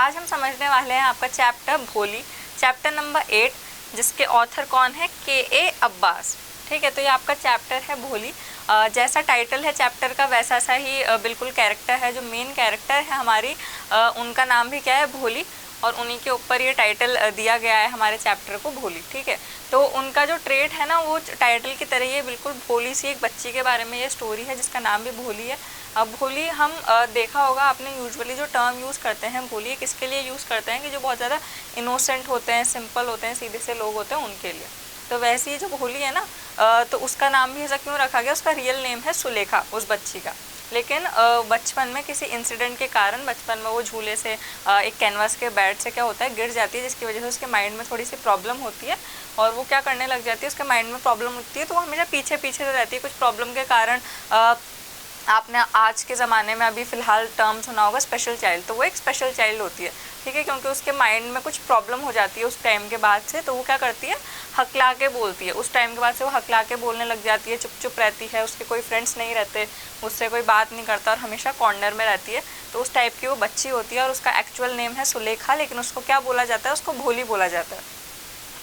आज हम समझने वाले हैं आपका चैप्टर भोली, चैप्टर नंबर 8, जिसके ऑथर कौन है, के.ए. अब्बास। ठीक है, तो ये आपका चैप्टर है भोली। जैसा टाइटल है चैप्टर का वैसा सा ही बिल्कुल कैरेक्टर है। जो मेन कैरेक्टर है हमारी, उनका नाम भी क्या है, भोली, और उन्हीं के ऊपर ये टाइटल दिया गया है हमारे चैप्टर को, भोली। ठीक है, तो उनका जो ट्रेट है ना, वो टाइटल की तरह ही बिल्कुल भोली सी एक बच्ची के बारे में ये स्टोरी है, जिसका नाम भी भोली है। अब भोली हम देखा होगा आपने, यूजुअली जो टर्म यूज़ करते हैं भोली, किसके लिए यूज़ करते हैं कि जो बहुत ज़्यादा इनोसेंट होते हैं, सिंपल होते हैं, सीधे से लोग होते हैं, उनके लिए। तो वैसे ही जो भोली है ना, तो उसका नाम भी ऐसा क्यों रखा गया, उसका रियल नेम है सुलेखा, उस बच्ची का। लेकिन बचपन में किसी इंसिडेंट के कारण बचपन में वो झूले से, एक कैनवास के बैट से क्या होता है, गिर जाती है, जिसकी वजह से उसके माइंड में थोड़ी सी प्रॉब्लम होती है और वो क्या करने लग जाती है, उसके माइंड में प्रॉब्लम होती है तो वो हमेशा पीछे पीछे रहती है कुछ प्रॉब्लम के कारण। आपने आज के ज़माने में अभी फ़िलहाल टर्म सुना होगा स्पेशल चाइल्ड, तो वो एक स्पेशल चाइल्ड होती है। ठीक है, क्योंकि उसके माइंड में कुछ प्रॉब्लम हो जाती है उस टाइम के बाद से, तो वो क्या करती है, हकला के बोलती है। उस टाइम के बाद से वो हकला के बोलने लग जाती है, चुप चुप रहती है, उसके कोई फ्रेंड्स नहीं रहते, उससे कोई बात नहीं करता और हमेशा कॉर्नर में रहती है। तो उस टाइप की वो बच्ची होती है और उसका एक्चुअल नेम है सुलेखा, लेकिन उसको क्या बोला जाता है, उसको भोली बोला जाता है।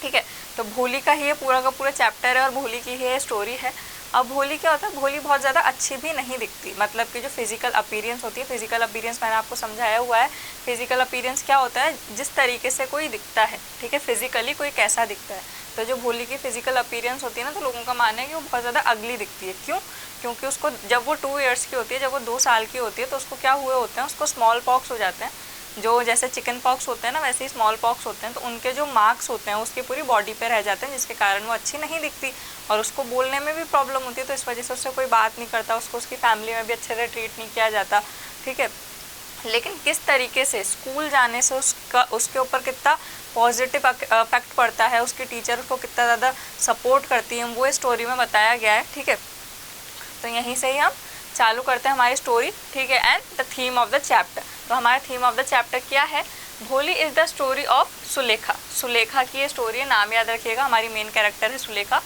ठीक है, तो भोली का ही ये पूरा का पूरा चैप्टर है और भोली की ही स्टोरी है। अब भोली क्या होता है, भोली बहुत ज़्यादा अच्छी भी नहीं दिखती, मतलब कि जो फिजिकल अपीयरेंस होती है, फिजिकल अपीयरेंस मैंने आपको समझाया हुआ है। फिजिकल अपीयरेंस क्या होता है, जिस तरीके से कोई दिखता है, ठीक है, फिजिकली कोई कैसा दिखता है। तो जो भोली की फिजिकल अपीयरेंस होती है ना, तो लोगों का मानना है कि वो बहुत ज़्यादा अगली दिखती है। क्यों? क्योंकि उसको जब वो 2 ईयर्स की होती है, जब वो 2 साल की होती है, तो उसको क्या हुए होते हैं, उसको स्मॉल पॉक्स हो जाते हैं। जो जैसे चिकन पॉक्स होते हैं ना, वैसे ही स्मॉल पॉक्स होते हैं। तो उनके जो मार्क्स होते हैं उसकी पूरी बॉडी पे रह जाते हैं, जिसके कारण वो अच्छी नहीं दिखती और उसको बोलने में भी प्रॉब्लम होती है। तो इस वजह से उससे कोई बात नहीं करता, उसको उसकी फैमिली में भी अच्छे से ट्रीट नहीं किया जाता। ठीक है, लेकिन किस तरीके से स्कूल जाने से उसके ऊपर कितना पॉजिटिव इफेक्ट पड़ता है, उसकी टीचर उसको कितना ज़्यादा सपोर्ट करती है, वो इस स्टोरी में बताया गया है। ठीक है, तो यहीं से ही हम चालू करते हैं हमारी स्टोरी। ठीक है, and the theme of the chapter. तो हमारा थीम ऑफ द चैप्टर क्या है, भोली is the story of Sulekha. Sulekha की ये स्टोरी है, नाम याद रखिएगा, हमारी मेन कैरेक्टर है Sulekha.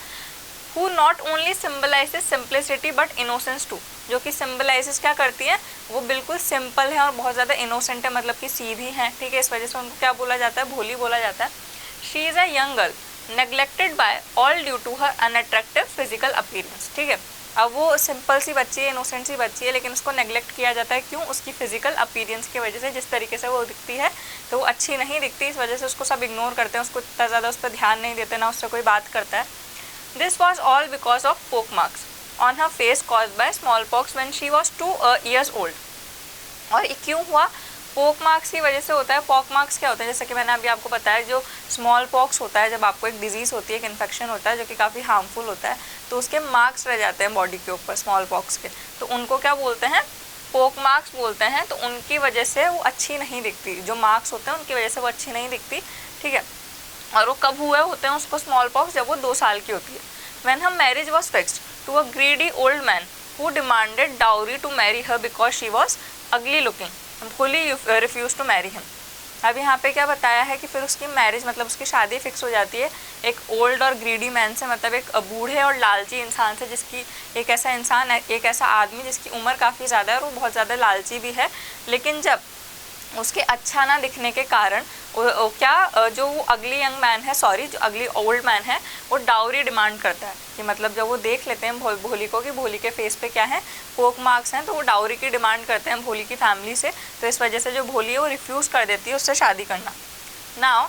Who not only symbolizes simplicity but innocence too. जो कि सिम्बलाइजेस क्या करती है, वो बिल्कुल सिंपल है और बहुत ज़्यादा इनोसेंट है, मतलब कि सीधी है। ठीक है, इस वजह से उनको क्या बोला जाता है, भोली बोला जाता है। She is a young girl neglected by all due to her unattractive physical appearance. ठीक है, अब वो सिंपल सी बच्ची है, इनोसेंट सी बच्ची है, लेकिन उसको नेग्लेक्ट किया जाता है। क्यों? उसकी फिजिकल अपीयरेंस की वजह से, जिस तरीके से वो दिखती है तो वो अच्छी नहीं दिखती, इस वजह से उसको सब इग्नोर करते हैं, उसको इतना ज़्यादा उस पर ध्यान नहीं देते, ना उससे कोई बात करता है। This was all because of pock marks on her face caused by small pox when she was 2 years old. और ये क्यों हुआ? पोक मार्क्स की वजह से होता है। पॉक मार्क्स क्या होता है, जैसे कि मैंने अभी आपको बताया, जो स्मॉल पॉक्स होता है, जब आपको एक डिजीज़ होती है, एक इन्फेक्शन होता है जो कि काफ़ी हार्मफुल होता है, तो उसके मार्क्स रह जाते हैं बॉडी के ऊपर स्मॉल पॉक्स के, तो उनको क्या बोलते हैं, पोक मार्क्स बोलते हैं। तो उनकी वजह से वो अच्छी नहीं दिखती, जो मार्क्स होते हैं उनकी वजह से वो अच्छी नहीं दिखती। ठीक है, और वो कब हुए होते हैं उसको स्मॉल पॉक्स, जब वो 2 साल की होती है। When her marriage was fixed to a greedy old man who demanded dowry to marry her because she was ugly looking, Bholi refuse to marry him. अब यहाँ पे क्या बताया है कि फिर उसकी मैरिज, मतलब उसकी शादी फिक्स हो जाती है एक ओल्ड और ग्रीडी मैन से, मतलब एक बूढ़े और लालची इंसान से, जिसकी एक ऐसा इंसान है, एक ऐसा आदमी जिसकी उम्र काफ़ी ज़्यादा है और वो बहुत ज़्यादा लालची भी है। लेकिन जब उसके अच्छा ना दिखने के कारण जो वो अगली यंग मैन है, सॉरी जो अगली ओल्ड मैन है, वो डाउरी डिमांड करता है कि मतलब जब वो देख लेते हैं भोली को कि भोली के फेस पे क्या है, पोक मार्क्स हैं, तो वो डाउरी की डिमांड करते हैं भोली की फैमिली से। तो इस वजह से जो भोली है वो रिफ्यूज़ कर देती है उससे शादी करना। Now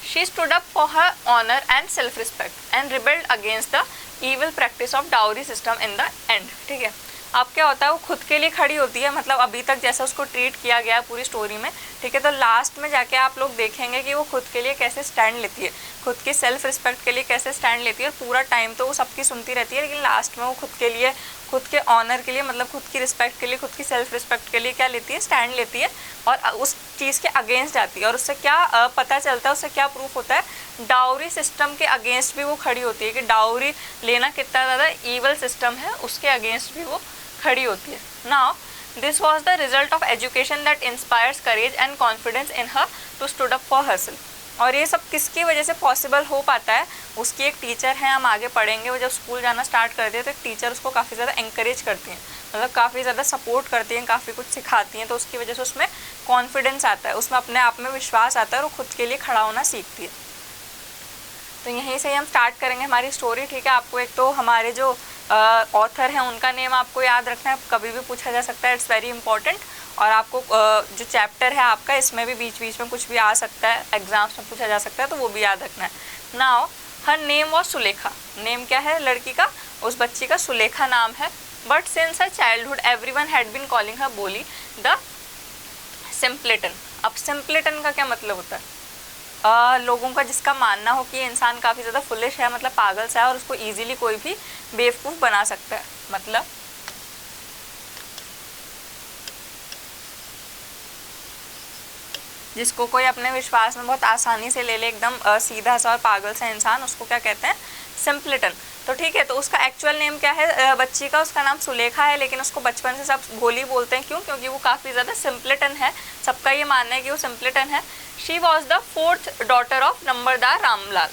she stood up for her honour and self respect and rebelled against the evil practice of dowry system in the end. ठीक है, अब क्या होता है, वो खुद के लिए खड़ी होती है, मतलब अभी तक जैसे उसको ट्रीट किया गया पूरी स्टोरी में। ठीक है, तो लास्ट में जाके आप लोग देखेंगे कि वो खुद के लिए कैसे स्टैंड लेती है, खुद की सेल्फ रिस्पेक्ट के लिए कैसे स्टैंड लेती है। और पूरा टाइम तो वो सबकी सुनती रहती है, लेकिन लास्ट में वो खुद के लिए, खुद के ऑनर के लिए, मतलब खुद की रिस्पेक्ट के लिए, खुद की सेल्फ रिस्पेक्ट के लिए क्या लेती है, स्टैंड लेती है और उस चीज़ के अगेंस्ट जाती है। और उससे क्या पता चलता है, उससे क्या प्रूफ होता है, डाउरी सिस्टम के अगेंस्ट भी वो खड़ी होती है कि डाउरी लेना कितना ज़्यादा ईवल सिस्टम है, उसके अगेंस्ट भी वो खड़ी होती है। Now this was the result of education that inspires courage and confidence in her to stood up for herself. और ये सब किसकी वजह से पॉसिबल हो पाता है, उसकी एक टीचर है, हम आगे पढ़ेंगे, वो जब स्कूल जाना स्टार्ट करती है तो एक टीचर उसको काफ़ी ज़्यादा इंकरेज करती हैं, मतलब काफ़ी ज़्यादा सपोर्ट करती हैं, काफ़ी कुछ सिखाती हैं, तो उसकी वजह से उसमें कॉन्फिडेंस आता है, उसमें अपने आप में विश्वास आता है और वो खुद के लिए खड़ा होना सीखती है। तो यहीं से ही हम स्टार्ट करेंगे हमारी स्टोरी, ठीक है। आपको एक तो हमारे जो ऑथर हैं उनका नेम आपको याद रखना है, कभी भी पूछा जा सकता है, इट्स वेरी इंपॉर्टेंट। और आपको जो चैप्टर है आपका, इसमें भी बीच बीच में कुछ भी आ सकता है, एग्जाम्स में पूछा जा सकता है, तो वो भी याद रखना है। Now her name was Sulekha, name क्या है लड़की का, उस बच्ची का सुलेखा नाम है। But since her childhood everyone had been calling her Bholi the सिम्पलेटन। अब सिम्पलेटन का क्या मतलब होता है? लोगों का जिसका मानना हो कि ये इंसान काफ़ी ज़्यादा फुलिश है, मतलब पागल सा है, और उसको इजीली कोई भी बेवकूफ़ बना सकता है, मतलब जिसको कोई अपने विश्वास में बहुत आसानी से ले ले, एकदम सीधा सा और पागल सा इंसान, उसको क्या कहते हैं? सिम्पलेटन। तो ठीक है, तो उसका एक्चुअल नेम क्या है बच्ची का? उसका नाम सुलेखा है, लेकिन उसको बचपन से सब भोली बोलते हैं। क्यों? क्योंकि वो काफ़ी ज़्यादा सिम्पलेटन है, सबका ये मानना है कि वो सिम्पलेटन है। She was the 4th daughter of नंबरदार रामलाल।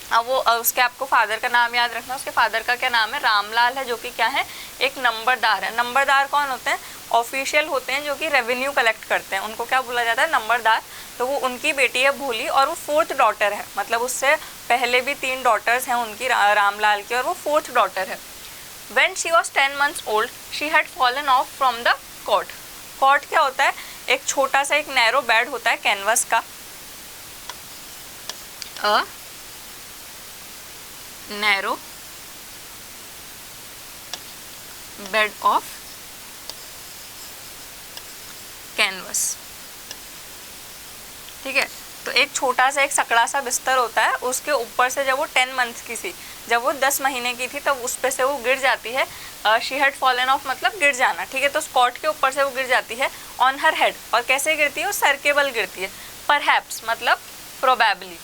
अब वो उसके आपको फादर का नाम याद रखना, उसके फादर का क्या नाम है? रामलाल है, जो कि क्या है? एक नंबरदार है। नंबरदार कौन होते हैं? ऑफिशियल होते हैं जो कि रेवेन्यू कलेक्ट करते हैं, उनको क्या बोला जाता है? नंबरदार। तो वो उनकी बेटी है भोली, और वो 4th डॉटर है, मतलब उससे पहले भी 3 डॉटर्स हैं उनकी रामलाल की, और वो 4th डॉटर है। When she was 10 months old, she had fallen off from the cot. Cot क्या होता है? एक छोटा सा एक नैरो बेड होता है कैनवस का, नैरो बेड ऑफ कैनवस, ठीक है। तो एक छोटा सा एक सकड़ा सा बिस्तर होता है, उसके ऊपर से जब वो 10 मंथ की थी, जब वो 10 महीने की थी, तब उस पे से वो गिर जाती है। शी हैड फॉलन ऑफ मतलब गिर जाना, ठीक है। तो स्कॉट के ऊपर से वो गिर जाती है ऑन हर हेड, और कैसे गिरती है? वो सर के बल गिरती है। परहैप्स मतलब प्रोबेबली,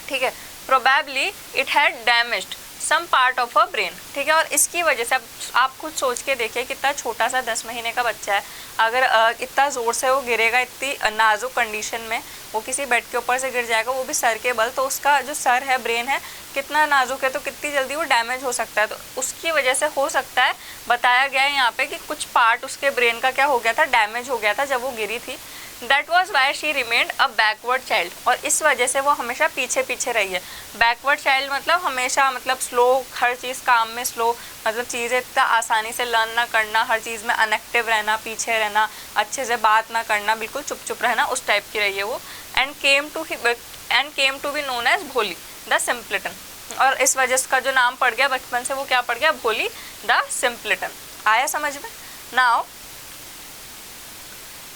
ठीक है। Probably it had damaged some part of a brain, ठीक है। और इसकी वजह से अब आप खुद सोच के देखिए, कितना छोटा सा 10 महीने का बच्चा है, अगर इतना ज़ोर से वो गिरेगा, इतनी नाजुक कंडीशन में वो किसी बेड के ऊपर से गिर जाएगा, वो भी सर के बल, तो उसका जो सर है, ब्रेन है, कितना नाजुक है, तो कितनी जल्दी वो डैमेज हो सकता है। तो उसकी वजह से हो सकता है, बताया गया है यहाँ पे कि कुछ पार्ट उसके ब्रेन का क्या हो गया था? डैमेज हो गया था जब वो गिरी थी। That was why she remained a backward child, और इस वजह से वो हमेशा पीछे पीछे रही है। बैकवर्ड चाइल्ड मतलब हमेशा, मतलब स्लो, हर चीज़ काम में स्लो, मतलब चीज़ें इतना आसानी से लर्न ना करना, हर चीज़ में अनएक्टिव रहना, पीछे रहना, अच्छे से बात ना करना, बिल्कुल चुप चुप रहना, उस टाइप की रही है वो। And came to be known as Bholi the simpleton, और इस वजह से का जो नाम पड़ गया बचपन से, वो क्या पड़ गया? भोली द सिम्पलेटन। आया समझ में? Now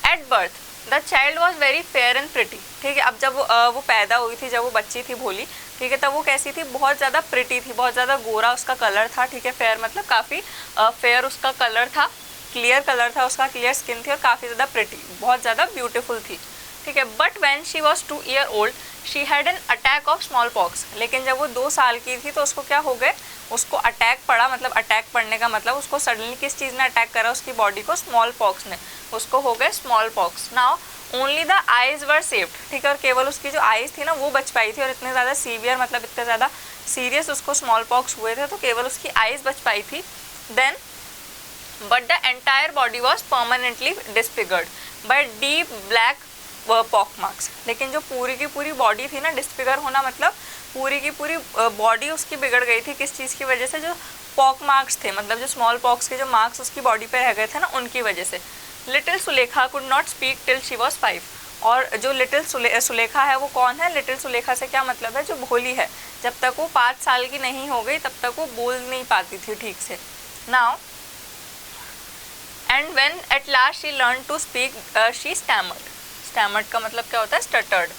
at birth the child was very fair and pretty, ठीक है। अब जब वो पैदा हुई थी, जब वो बच्ची थी भोली, ठीक है, तब वो कैसी थी? बहुत ज़्यादा प्रिटी थी, बहुत ज़्यादा गोरा उसका कलर था, ठीक है। फेयर मतलब काफ़ी फेयर उसका कलर था, क्लियर कलर था उसका, क्लियर स्किन थी, और काफ़ी ज़्यादा प्रिटी, बहुत ज़्यादा ब्यूटीफुल थी, ठीक है। But when she was 2 year old she had an attack of small pox, लेकिन जब वो 2 साल की थी तो उसको क्या हो गए? उसको अटैक पड़ा, मतलब अटैक पड़ने का मतलब उसको सडनली किस चीज़ ने अटैक करा उसकी बॉडी को? स्मॉल पॉक्स ने, उसको हो गए small pox. Now only the eyes were saved, ठीक है, और केवल उसकी जो आइज थी ना वो बच पाई थी, और इतने ज़्यादा सीवियर, मतलब इतने ज़्यादा सीरियस उसको स्मॉल पॉक्स हुए थे, तो केवल उसकी आइज बच पाई थी। Then but the entire body was permanently disfigured by deep black pock marks, लेकिन जो पूरी की पूरी बॉडी थी ना, डिसफिगर होना मतलब पूरी की पूरी बॉडी उसकी बिगड़ गई थी। किस चीज़ की वजह से? जो पॉक मार्क्स थे, मतलब जो स्मॉल पॉक्स के जो मार्क्स उसकी बॉडी पे रह गए थे ना, उनकी वजह से। Little Sulekha could not speak till she was 5, और जो लिटिल सुलेखा है वो कौन है? लिटिल सुलेखा से क्या मतलब है? जो भोली है, जब तक वो 5 साल की नहीं हो गई तब तक वो बोल नहीं पाती थी ठीक से। Now and when at last she learn to speak she stammered, stammered का मतलब क्या होता है? स्टटर्ड।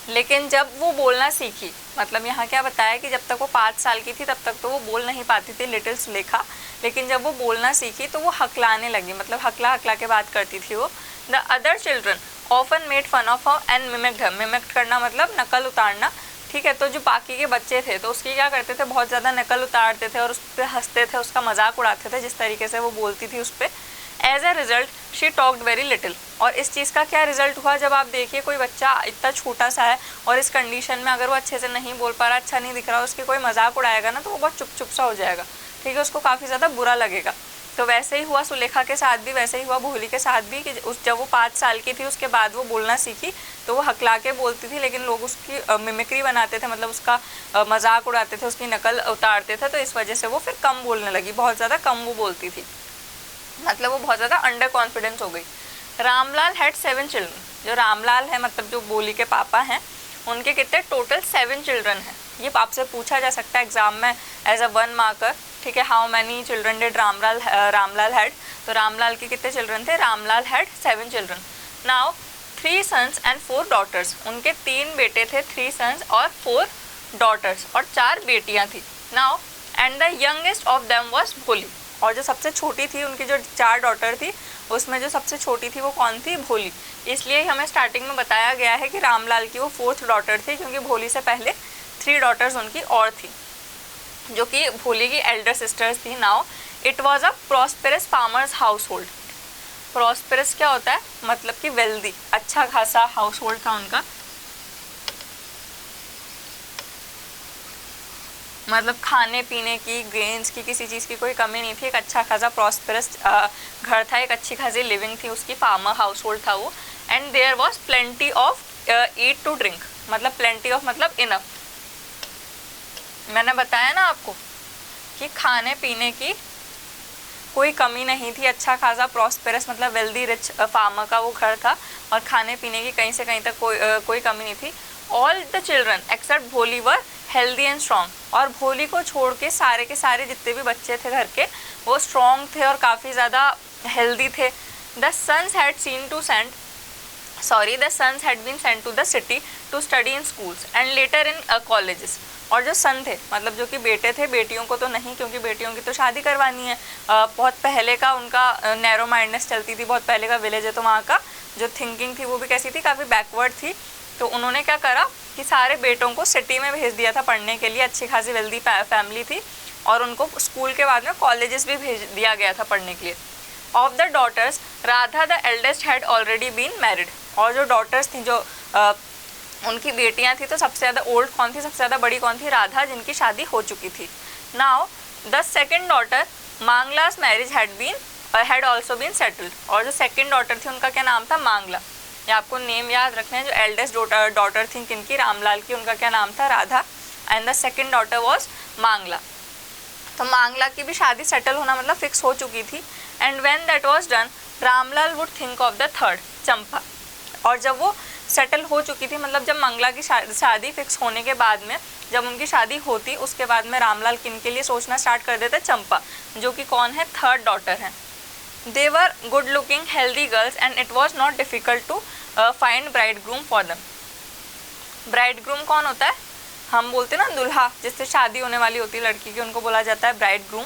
लेकिन जब वो बोलना सीखी, मतलब यहाँ क्या बताया कि जब तक वो 5 साल की थी तब तक तो वो बोल नहीं पाती थी लिटिल सुलेखा, लेकिन जब वो बोलना सीखी तो वो हकलाने लगी, मतलब हकला हकला के बात करती थी वो। The other children often made fun of her and mimicked her, mimicked करना मतलब नकल उतारना, ठीक है। तो जो बाकी के बच्चे थे तो उसकी क्या करते थे, बहुत ज़्यादा नकल उतारते थे और उस पर हंसते थे, उसका मजाक उड़ाते थे जिस तरीके से वो बोलती थी उस पर। As a result she talked very little. और इस चीज़ का क्या रिजल्ट हुआ, जब आप देखिए कोई बच्चा इतना छोटा सा है और इस कंडीशन में अगर वो अच्छे से नहीं बोल पा रहा, अच्छा नहीं दिख रहा, उसके कोई मजाक उड़ाएगा ना तो वो बहुत चुप सा हो जाएगा, ठीक है, उसको काफ़ी ज़्यादा बुरा लगेगा। तो वैसे ही हुआ सुलेखा के साथ भी, वैसे ही हुआ भोली के साथ भी कि जब वो 5 साल की थी उसके बाद वो बोलना सीखी तो वो हकला के बोलती थी, लेकिन लोग उसकी मिमिक्री बनाते थे, मतलब उसका मजाक उड़ाते थे, उसकी नकल उतारते थे, तो इस वजह से वो फिर कम बोलने लगी, बहुत ज़्यादा कम वो बोलती थी, मतलब वो बहुत ज़्यादा अंडर कॉन्फिडेंस हो गई। Ramlal had 7 children. जो रामलाल है मतलब जो भोली के पापा हैं, उनके कितने टोटल 7 चिल्ड्रन हैं। ये आपसे पूछा जा सकता है एग्जाम में एज अ 1 मार्कर, ठीक है। How many children did Ramlal had, तो रामलाल के कितने चिल्ड्रन थे, Ramlal had 7 children. Now 3 sons and 4 daughters, उनके 3 बेटे थे, 3 सन्स और 4 डॉटर्स, और 4 बेटियां थी। Now and the youngest of them was भोली, और जो सबसे छोटी थी, उनकी जो 4 डॉटर थी उसमें जो सबसे छोटी थी वो कौन थी, भोली। इसलिए हमें स्टार्टिंग में बताया गया है कि रामलाल की वो 4th डॉटर थी, क्योंकि भोली से पहले 3 डॉटर्स उनकी और थी जो कि भोली की एल्डर सिस्टर्स थी। Now it was a prosperous farmers house hold. Prosperous क्या होता है, मतलब कि वेल्दी, अच्छा खासा हाउस होल्ड था उनका, मतलब खाने पीने की, ग्रेन्स की, किसी चीज़ की कोई कमी नहीं थी, एक अच्छा खासा प्रॉस्पेरस घर था, एक अच्छी खासी लिविंग थी उसकी, फार्मर हाउस होल्ड था वो। And there was plenty of eat to drink, मतलब प्लेंटी ऑफ मतलब इनफ। मैंने बताया ना आपको कि खाने पीने की कोई कमी नहीं थी, अच्छा खासा प्रॉस्पेरस मतलब वेल्दी रिच फार्मर का वो घर था, और खाने पीने की कहीं से कहीं तक कोई कमी नहीं थी। ऑल द चिल्ड्रन एक्सेप्ट भोली वर हेल्दी एंड स्ट्रॉन्ग, और भोली को छोड़ के सारे के सारे जितने भी बच्चे थे घर के वो स्ट्रॉन्ग थे और काफ़ी ज़्यादा हेल्दी थे। The sons had been sent to the city to study in schools and later in colleges. और जो सन थे, मतलब जो कि बेटे थे, बेटियों को तो नहीं, क्योंकि बेटियों की तो शादी करवानी है। बहुत पहले का उनका नैरो माइंडनेस चलती थी, बहुत पहले का विलेज है, तो वहाँ का जो थिंकिंग थी वो भी कैसी थी, काफ़ी बैकवर्ड थी। तो उन्होंने क्या करा कि सारे बेटों को सिटी में भेज दिया था पढ़ने के लिए, अच्छी खासी वेल्दी फैमिली थी, और उनको स्कूल के बाद में कॉलेजेस भी भेज दिया गया था पढ़ने के लिए। Of the daughters Radha the eldest had already been married, और जो डॉटर्स थी, जो उनकी बेटियां थी, तो सबसे ज़्यादा ओल्ड कौन थी, सबसे ज़्यादा बड़ी कौन थी, राधा, जिनकी शादी हो चुकी थी। Now the second daughter Mangla's marriage had also been settled, और जो सेकेंड डॉटर थी उनका क्या नाम था, मांगला। ये आपको नेम याद रखना है। जो एल्डेस्ट डॉटर थी किनकी, रामलाल की, उनका क्या नाम था, Radha, and the second daughter was मांगला। तो मांगला की भी शादी सेटल होना मतलब फिक्स हो चुकी थी। And when that was done Ramlal would think of the third, Champa. और जब वो सेटल हो चुकी थी, मतलब जब मंगला की शादी फिक्स होने के बाद में, जब उनकी शादी होती, उसके बाद में रामलाल किन के लिए सोचना स्टार्ट कर देते, चंपा, जो कि कौन है, 3rd डॉटर है। They were good looking healthy girls and it was not difficult to find bridegroom for them. Bridegroom कौन होता है, हम बोलते ना दुल्हा, जिससे शादी होने वाली होती है लड़की की, उनको बोला जाता है bridegroom।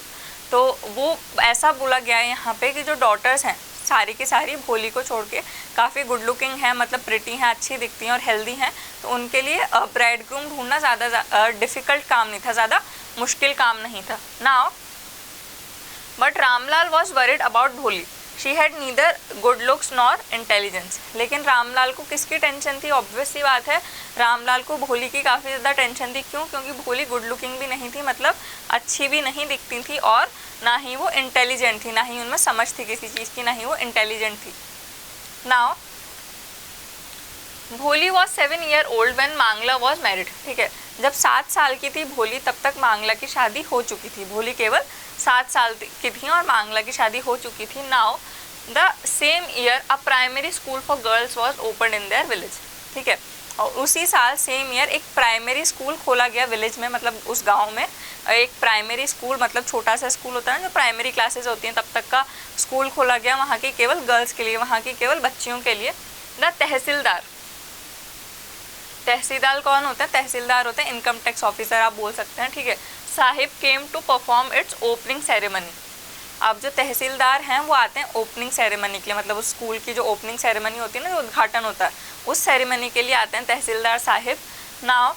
तो वो ऐसा बोला गया है यहाँ पे कि जो डॉटर्स हैं सारी की सारी भोली को छोड़ के काफ़ी गुड लुकिंग है, मतलब प्रिटी हैं, अच्छी दिखती हैं और हेल्दी हैं, तो उनके लिए ब्राइडग्रूम ढूंढना ज़्यादा डिफ़िकल्ट काम नहीं था, ज़्यादा मुश्किल काम नहीं था। Now but Ramlal was worried about Bholi, she had neither good looks nor intelligence. लेकिन रामलाल को किसकी टेंशन थी, ऑब्वियस सी बात है, रामलाल को भोली की काफ़ी ज़्यादा टेंशन थी। क्यों? क्योंकि भोली गुड लुकिंग भी नहीं थी, मतलब अच्छी भी नहीं दिखती थी, और ना ही वो इंटेलिजेंट थी, ना ही उनमें समझ थी किसी चीज़ की, ना ही वो इंटेलिजेंट थी। नाउ भोली वॉज 7 years old व्हेन मांगला वॉज मैरिड। ठीक है, जब 7 साल की थी भोली, तब तक मांगला की शादी हो चुकी थी। भोली केवल 7 साल की थी और मांगला की शादी हो चुकी थी। Now the same year a primary school for girls was open in their village. ठीक है, और उसी साल सेम ईयर एक प्राइमरी स्कूल खोला गया विलेज में, मतलब उस गांव में एक प्राइमरी स्कूल, मतलब छोटा सा स्कूल होता है ना, जो प्राइमरी क्लासेस होती हैं तब तक का स्कूल खोला गया वहाँ की केवल गर्ल्स के लिए, वहाँ की केवल बच्चियों के लिए। द तहसीलदार, तहसीलदार कौन होता है, तहसीलदार होते हैं इनकम टैक्स ऑफिसर आप बोल सकते हैं। ठीक है, sahib came to perform its opening ceremony. अब जो तहसीलदार हैं वो आते हैं ओपनिंग सेरेमनी के लिए, मतलब उस स्कूल की जो ओपनिंग सेरेमनी होती है ना, जो उद्घाटन होता है, उस सेरेमनी के लिए आते हैं तहसीलदार साहिब। Now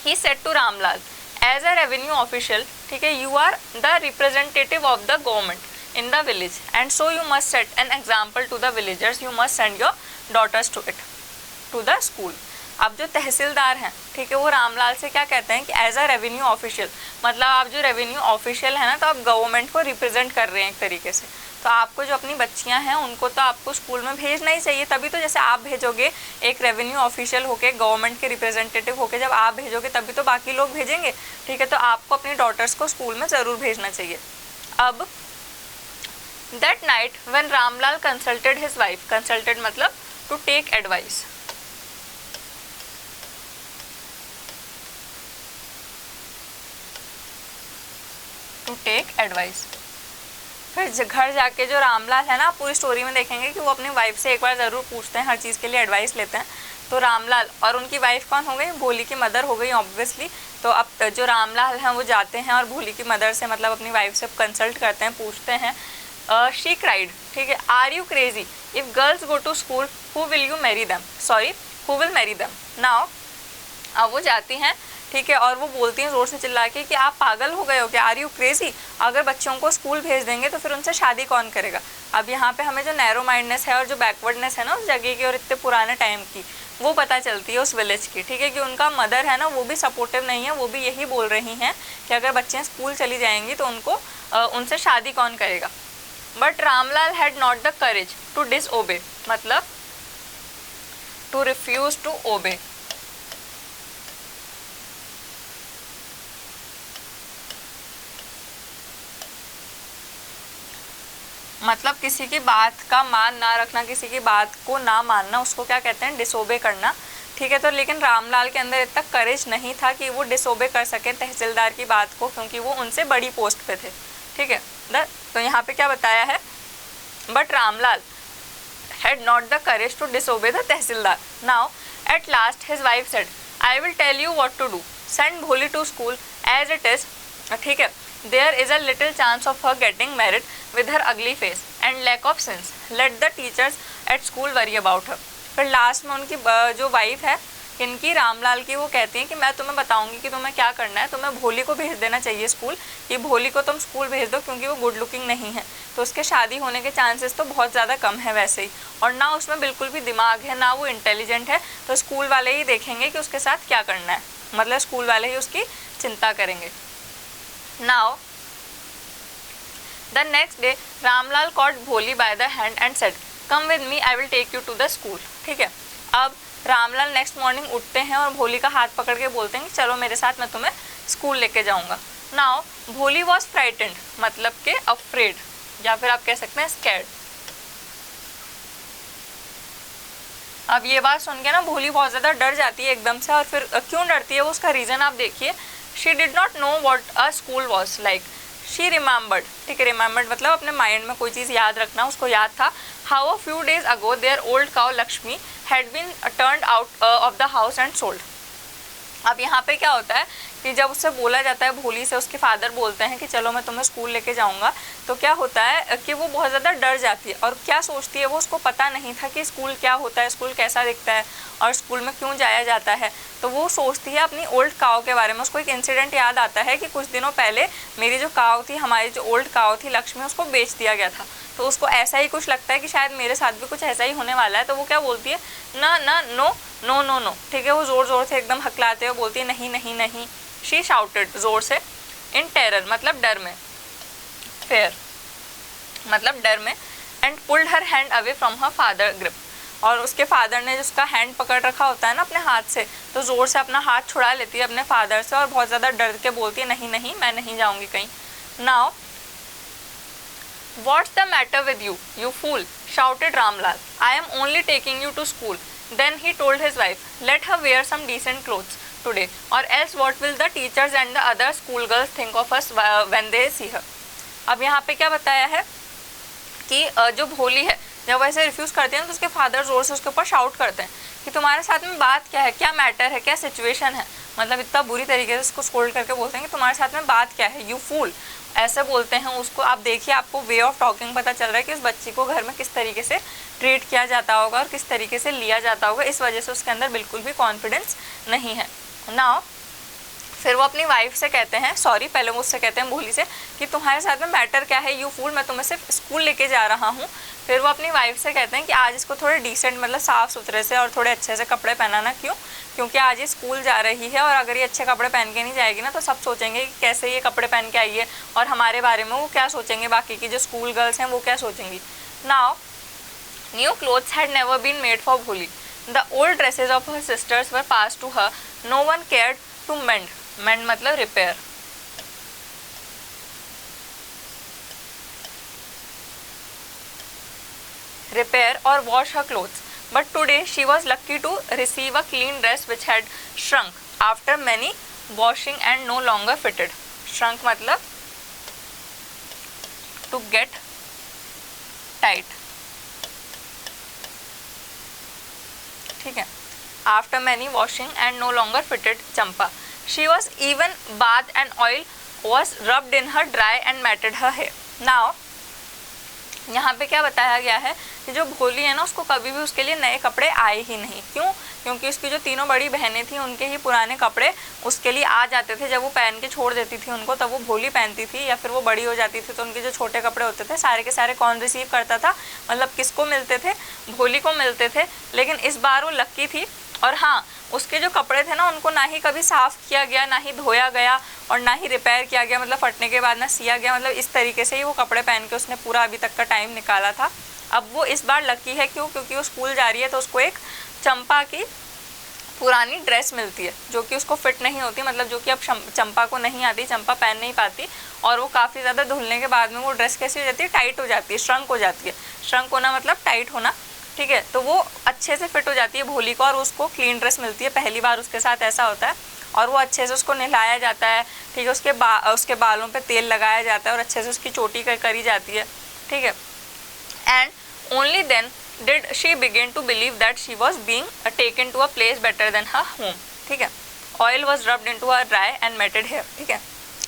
he said to Ramlal, as a revenue official, ठीक है, you are the representative of the government in the village and so you must set an example to the villagers, you must send your daughters to the school. अब जो तहसीलदार हैं, ठीक है, वो रामलाल से क्या कहते हैं कि एज अ रेवेन्यू ऑफिशियल, मतलब आप जो रेवेन्यू ऑफिशियल है ना, तो आप गवर्नमेंट को रिप्रेजेंट कर रहे हैं एक तरीके से, तो आपको जो अपनी बच्चियां हैं उनको तो आपको स्कूल में भेजना ही चाहिए। तभी तो जैसे आप भेजोगे एक रेवेन्यू ऑफिशियल होके, गवर्नमेंट के रिप्रेजेंटेटिव होके, जब आप भेजोगे तभी तो बाकी लोग भेजेंगे, ठीक है, तो आपको अपनी डॉटर्स को स्कूल में ज़रूर भेजना चाहिए। अब that night when Ramlal consulted his wife, consulted मतलब to take advice, to take advice. फिर घर जाके जो रामलाल है ना, आप पूरी स्टोरी में देखेंगे कि वो अपनी वाइफ से एक बार ज़रूर पूछते हैं, हर चीज़ के लिए एडवाइस लेते हैं। तो रामलाल और उनकी वाइफ कौन हो गई, भोली की मदर हो गई ऑब्वियसली। तो अब जो रामलाल हैं वो जाते हैं और भोली की मदर से मतलब अपनी वाइफ से कंसल्ट करते हैं, पूछते हैं। शी क्राइड, ठीक है, are you crazy, if girls go to school who will you marry them, sorry who will marry them now. अब वो जाती हैं, ठीक है, और वो बोलती हैं ज़ोर से चिल्ला के कि आप पागल हो गए हो क्या, आर यू क्रेजी, अगर बच्चों को स्कूल भेज देंगे तो फिर उनसे शादी कौन करेगा। अब यहाँ पे हमें जो नैरो माइंडनेस है और जो बैकवर्डनेस है ना उस जगह की और इतने पुराने टाइम की, वो पता चलती है उस विलेज की, ठीक है, कि उनका मदर है ना वो भी सपोर्टिव नहीं है, वो भी यही बोल रही हैं कि अगर बच्चे स्कूल चली जाएंगी तो उनको उनसे शादी कौन करेगा। But Ramlal had not the courage to disobey, मतलब टू रिफ्यूज टू ओबे। मतलब किसी की बात का मान ना रखना, किसी की बात को ना मानना, उसको क्या कहते हैं, डिसोबे करना, ठीक है। तो लेकिन रामलाल के अंदर इतना करेज नहीं था कि वो डिसोबे कर सके तहसीलदार की बात को, क्योंकि वो उनसे बड़ी पोस्ट पे थे, ठीक है। तो यहाँ पे क्या बताया है, but Ramlal had not the courage to disobey the tehsildar. Now at last his wife said, I will tell you what to do, send Bholi to school as it is, ठीक है, there is a little chance of her getting married with her ugly face and lack of sense, let the teachers at school worry about her। फिर last में उनकी जो wife है इनकी, रामलाल की, वो कहती हैं कि मैं तुम्हें बताऊंगी कि तुम्हें क्या करना है, तुम्हें भोली को भेज देना चाहिए स्कूल, कि भोली को तुम स्कूल भेज दो क्योंकि वो गुड लुकिंग नहीं है, तो उसके शादी होने के चांसेस तो बहुत ज़्यादा कम है वैसे ही, और ना उसमें बिल्कुल भी दिमाग है, ना वो इंटेलिजेंट है, तो स्कूल वाले ही देखेंगे कि उसके साथ क्या करना है, मतलब स्कूल वाले ही उसकी चिंता करेंगे। Now, the next day, Ramlal caught भोली by the hand and said, "Come with me, I will take you to the school." ठीक है। अब रामलाल नेक्स्ट मॉर्निंग उठते हैं और भोली का हाथ पकड़ के बोलते हैं कि चलो मेरे साथ, मैं तुम्हें स्कूल लेके जाऊंगा। Now, भोली was frightened, मतलब के afraid, या फिर आप कह सकते हैं scared। अब ये बात सुन के ना भोली बहुत ज़्यादा डर जाती है एकदम से, और फिर क्यों डरती है वो, उसका रीज़न आप देखिए। She did not know what a school was like. She remembered, ठीक है, remembered मतलब अपने माइंड में कोई चीज़ याद रखना, उसको याद था। How a few days ago their old cow Lakshmi had been turned out of the house and sold. अब यहाँ पे क्या होता है कि जब उससे बोला जाता है, भोली से उसके फादर बोलते हैं कि चलो मैं तुम्हें स्कूल लेके जाऊँगा, तो क्या होता है कि वो बहुत ज़्यादा डर जाती है, और क्या सोचती है वो, उसको पता नहीं था कि स्कूल क्या होता है, स्कूल कैसा दिखता है और स्कूल में क्यों जाया जाता है। तो वो सोचती है अपनी ओल्ड काव के बारे में। उसको एक इंसिडेंट याद आता है कि कुछ दिनों पहले मेरी जो काव थी, हमारी जो ओल्ड काव थी लक्ष्मी, उसको बेच दिया गया था, तो उसको ऐसा ही कुछ लगता है कि शायद मेरे साथ भी कुछ ऐसा ही होने वाला है। तो वो क्या बोलती है, ना ना, नो नो नो नो, ठीक है, वो ज़ोर ज़ोर से एकदम हकलाते हुए बोलती है नहीं नहीं नहीं। शी शाउटेड, ज़ोर से, इन टेरर मतलब डर में, फेयर मतलब डर में, and pulled her hand away from her father grip, और उसके फादर ने जिसका हैंड पकड़ रखा होता है ना अपने हाथ से, तो ज़ोर से अपना हाथ छुड़ा लेती है अपने फादर से और बहुत ज़्यादा डर के बोलती है नहीं नहीं, मैं नहीं जाऊँगी कहीं। Now What's the matter with you, you fool? shouted Ramlal. I am only taking you to school. Then he told his wife, let her wear some decent clothes today, or else what will the teachers and the other schoolgirls think of us when they see her? अब यहाँ पे क्या बताया है कि जो भोली है जब वैसे रिफ्यूज़ करती है तो उसके फादर ज़ोर से उसके ऊपर शाउट करते हैं कि तुम्हारे साथ में बात क्या है, क्या मैटर है, क्या सिचुएशन है, मतलब इतना बुरी तरीके से उसको स्कोल्ड करके बोलते हैं कि तुम्हारे साथ में बात क्या है, यू फूल, ऐसे बोलते हैं उसको। आप देखिए, आपको वे ऑफ टॉकिंग पता चल रहा है कि उस बच्ची को घर में किस तरीके से ट्रीट किया जाता होगा और किस तरीके से लिया जाता होगा, इस वजह से उसके अंदर बिल्कुल भी कॉन्फिडेंस नहीं है। नाउ फिर वो अपनी वाइफ से कहते हैं, सॉरी पहले वो उससे कहते हैं भोली से, कि तुम्हारे साथ में मैटर क्या है, यू फूल, मैं तुम्हें सिर्फ स्कूल लेके जा रहा हूँ। फिर वो अपनी वाइफ से कहते हैं कि आज इसको थोड़े डिसेंट मतलब साफ़ सुथरे से और थोड़े अच्छे से कपड़े पहनाना, क्यों, क्योंकि आज ये स्कूल जा रही है और अगर ये अच्छे कपड़े पहन के नहीं जाएगी ना तो सब सोचेंगे कि कैसे ये कपड़े पहन के आई है, और हमारे बारे में वो क्या सोचेंगे, बाकी की जो स्कूल गर्ल्स हैं वो क्या सोचेंगी। Now new clothes had never been made for Bholi, the old dresses of her sisters were pass to her, no one cared to mend, mend मतलब repair, repair or wash her clothes, but today she was lucky to receive a clean dress which had shrunk after many washing and no longer fitted. Shrunk मतलब to get tight, ठीक है, after many washing and no longer fitted champa. She was even bathed and oil was rubbed in her dry and matted her hair. Now यहाँ पे क्या बताया गया है कि जो भोली है ना उसको कभी भी उसके लिए नए कपड़े आए ही नहीं, क्यों, क्योंकि उसकी जो तीनों बड़ी बहनें थी उनके ही पुराने कपड़े उसके लिए आ जाते थे, जब वो पहन के छोड़ देती थी उनको तब वो भोली पहनती थी, या फिर वो बड़ी हो जाती थी तो उनके जो छोटे कपड़े होते थे सारे के सारे कौन रिसीव करता था, मतलब किसको मिलते थे, भोली को मिलते थे। लेकिन इस बार वो लक्की थी, और हाँ उसके जो कपड़े थे ना उनको ना ही कभी साफ़ किया गया, ना ही धोया गया और ना ही रिपेयर किया गया, मतलब फटने के बाद ना सिया गया, मतलब इस तरीके से ही वो कपड़े पहन के उसने पूरा अभी तक का टाइम निकाला था। अब वो इस बार लकी है, क्यों, क्योंकि वो स्कूल जा रही है तो उसको एक चंपा की पुरानी ड्रेस मिलती है जो कि उसको फिट नहीं होती, मतलब जो कि अब चंपा को नहीं आती, चंपा पहन नहीं पाती, और वो काफ़ी ज़्यादा धुलने के बाद में वो ड्रेस कैसी हो जाती है, टाइट हो जाती है, श्रंक हो जाती है। श्रंक होना मतलब टाइट होना, ठीक है, तो वो अच्छे से फिट हो जाती है भोली को और उसको क्लीन ड्रेस मिलती है। पहली बार उसके साथ ऐसा होता है और वो अच्छे से उसको नहलाया जाता है, ठीक है, उसके बालों पे तेल लगाया जाता है और अच्छे से उसकी चोटी करी जाती है, ठीक है। And only then did she begin to believe that she was being taken to a place better than her home, ठीक है। Oil was rubbed into her dry and matted hair, ठीक है।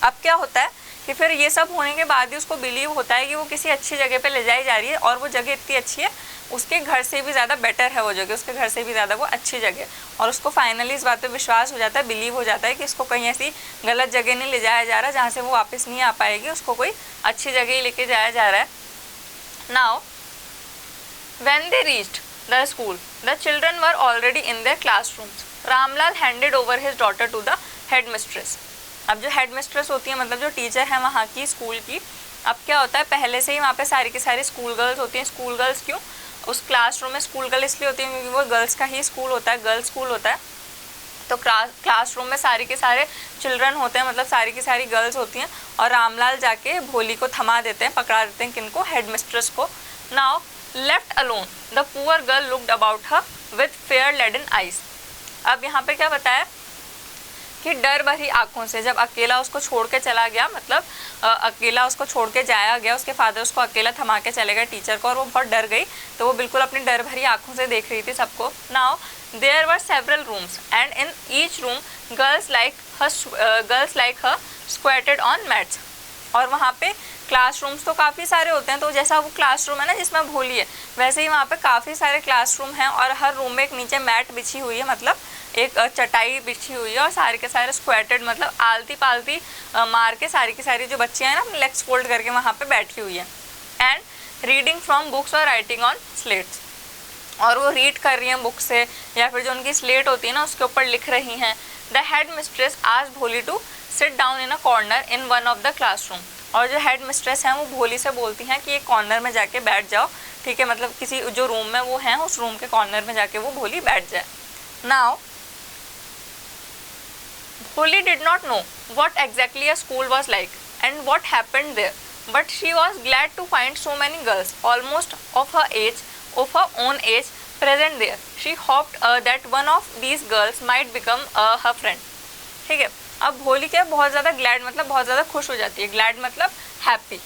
अब क्या होता है कि फिर ये सब होने के बाद ही उसको बिलीव होता है कि वो किसी अच्छी जगह पे ले जाई जा रही है और वो जगह इतनी अच्छी है, उसके घर से भी ज़्यादा बेटर है वो जगह, उसके घर से भी ज़्यादा वो अच्छी जगह, और उसको फाइनली इस बात पे विश्वास हो जाता है, बिलीव हो जाता है कि इसको कहीं ऐसी गलत जगह नहीं ले जाया जा रहा जहाँ से वो वापस नहीं आ पाएगी, उसको कोई अच्छी जगह ही लेके जाया जा रहा है। Now when they reached the school the children were already in their classrooms, Ramlal handed over his daughter to the head mistress. अब जो हेड मिस्ट्रेस होती है मतलब जो टीचर है वहाँ की स्कूल की, अब क्या होता है पहले से ही वहाँ पे सारी की सारी स्कूल गर्ल्स होती हैं। स्कूल गर्ल्स क्यों, उस क्लासरूम में स्कूल गर्ल इसलिए होती है क्योंकि वो गर्ल्स का ही स्कूल होता है, गर्ल्स स्कूल होता है, तो क्लासरूम में सारे के सारे चिल्ड्रन होते हैं, मतलब सारी की सारी गर्ल्स होती हैं, और रामलाल जाके भोली को थमा देते हैं, पकड़ा देते हैं, किनको, हेड मिस्ट्रेस को। Now left alone the poor girl looked about her with fear laden eyes. अब यहाँ पे क्या बताया कि डर भरी आंखों से, जब अकेला उसको छोड़ के चला गया, मतलब अकेला उसको छोड़ के जाया गया, उसके फादर उसको अकेला थमा के चले गए टीचर को, और वो बहुत डर गई, तो वो बिल्कुल अपनी डर भरी आंखों से देख रही थी सबको। Now there were several rooms and in each room girls like her squatted on mats, और वहाँ पे क्लासरूम्स तो काफ़ी सारे होते हैं, तो जैसा वो क्लासरूम है ना जिसमें भोली है, वैसे ही वहाँ पे काफ़ी सारे क्लासरूम हैं, और हर रूम में एक नीचे मैट बिछी हुई है, मतलब एक चटाई बिछी हुई है, और सारे के सारे स्क्वेटेड मतलब आलती पालती मार के सारी की सारी जो बच्चियाँ हैं ना लेग्स फोल्ड करके वहाँ पे बैठी हुई है। एंड रीडिंग फ्रॉम बुक्स और राइटिंग ऑन स्लेट्स, और वो रीड कर रही हैं बुक से या फिर जो उनकी स्लेट होती है ना उसके ऊपर लिख रही हैं। The head mistress asked Bholi to sit down in a corner in one of the classroom, और जो हेड मिस्ट्रेस हैं वो भोली से बोलती हैं कि एक कॉर्नर में जाके बैठ जाओ, ठीक है, मतलब किसी जो रूम में वो हैं उस रूम के कॉर्नर में जाके वो भोली बैठ जाए। Now Polly did not know what exactly a school was like and what happened there, but she was glad to find so many girls, almost of her own age, present there. She hoped that one of these girls might become her friend. ठीक है, अब भोली क्या बहुत ज़्यादा glad मतलब बहुत ज़्यादा खुश हो जाती है, ग्लैड मतलब हैप्पी,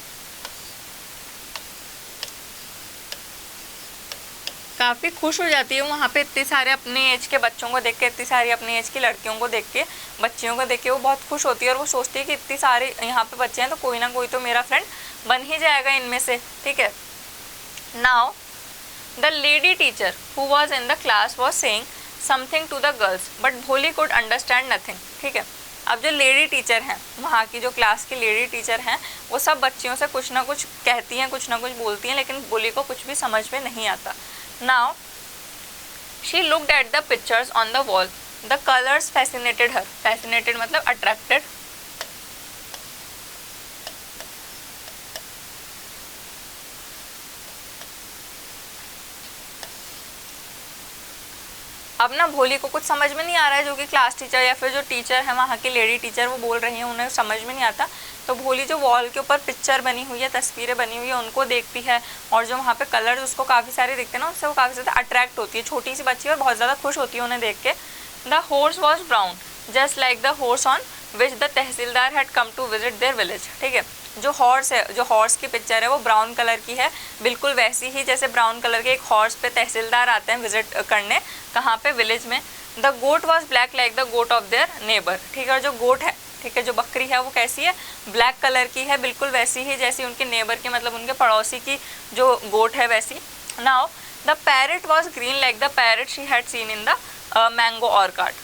काफ़ी खुश हो जाती है वहाँ पे इतने सारे अपने एज के बच्चों को देख के, इतनी सारी अपनी एज की लड़कियों को देख के, बच्चियों को देख के वो बहुत खुश होती है, और वो सोचती है कि इतनी सारे यहाँ पे बच्चे हैं तो कोई ना कोई तो मेरा फ्रेंड बन ही जाएगा इनमें से, ठीक है। Now the lady teacher who was in the class was saying something to the girls but Bholi could understand nothing, ठीक है। अब जो लेडी टीचर हैं, वहाँ की जो क्लास की लेडी टीचर हैं, वो सब बच्चियों से कुछ ना कुछ कहती हैं, कुछ ना कुछ बोलती हैं, लेकिन बोली को कुछ भी समझ में नहीं आता। Now she looked at the pictures on the wall, the colours fascinated her. Fascinated मतलब अट्रैक्टेड। अब ना भोली को कुछ समझ में नहीं आ रहा है, जो कि क्लास टीचर या फिर जो टीचर है वहाँ की लेडी टीचर वो बोल रही हैं, उन्हें समझ में नहीं आता। तो भोली जो वॉल के ऊपर पिक्चर बनी हुई है, तस्वीरें बनी हुई है, उनको देखती है, और जो वहाँ पे कलर उसको काफ़ी सारे दिखते हैं ना, उससे वो काफ़ी ज़्यादा अट्रैक्ट होती है। छोटी सी बच्ची और बहुत ज़्यादा खुश होती है उन्हें देख के। The horse was brown just like the horse on which the tehsildar had come to visit their village. ठीक है, जो हॉर्स है, जो हॉर्स की पिक्चर है वो ब्राउन कलर की है, बिल्कुल वैसी ही जैसे ब्राउन कलर के एक हॉर्स पे तहसीलदार आते हैं विजिट करने, कहाँ पे, विलेज में। The goat was black like the goat of their neighbour. ठीक है, और जो गोट है, ठीक है, जो बकरी है वो कैसी है, ब्लैक कलर की है, बिल्कुल वैसी ही जैसी उनके नेबर की, मतलब उनके पड़ोसी की जो गोट है वैसी। Now the parrot was green like the parrot she had seen in the mango orchard.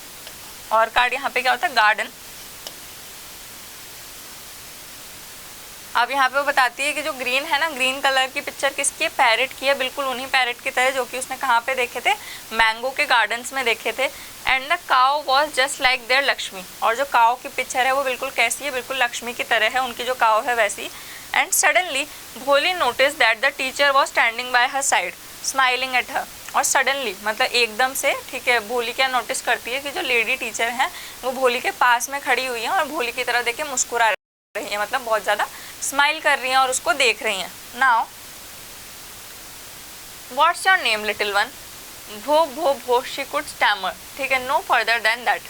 Orchard यहाँ पे क्या होता है, गार्डन। अब यहाँ पे वो बताती है कि जो ग्रीन है ना, ग्रीन कलर की पिक्चर किसकी है, पैरेट की है, बिल्कुल उन्हीं पैरेट की तरह जो कि उसने कहाँ पे देखे थे, मैंगो के गार्डन्स में देखे थे। And the cow was just like their Lakshmi, और जो काउ की पिक्चर है वो बिल्कुल कैसी है, बिल्कुल लक्ष्मी की तरह है, उनकी जो काउ है वैसी। एंड सडनली भोली notice that the teacher was standing bye her side smiling at her. और सडनली मतलब एकदम से, ठीक है, भोली क्या नोटिस करती है कि जो लेडी टीचर हैं वो भोली के पास में खड़ी हुई हैं और भोली की तरफ देख के मुस्कुरा रही है, मतलब बहुत ज़्यादा स्माइल कर रही हैं और उसको देख रही हैं। Now what's your name little one, भो भो भो शी कुड स्टैमर। ठीक है, नो फर्दर देन दैट।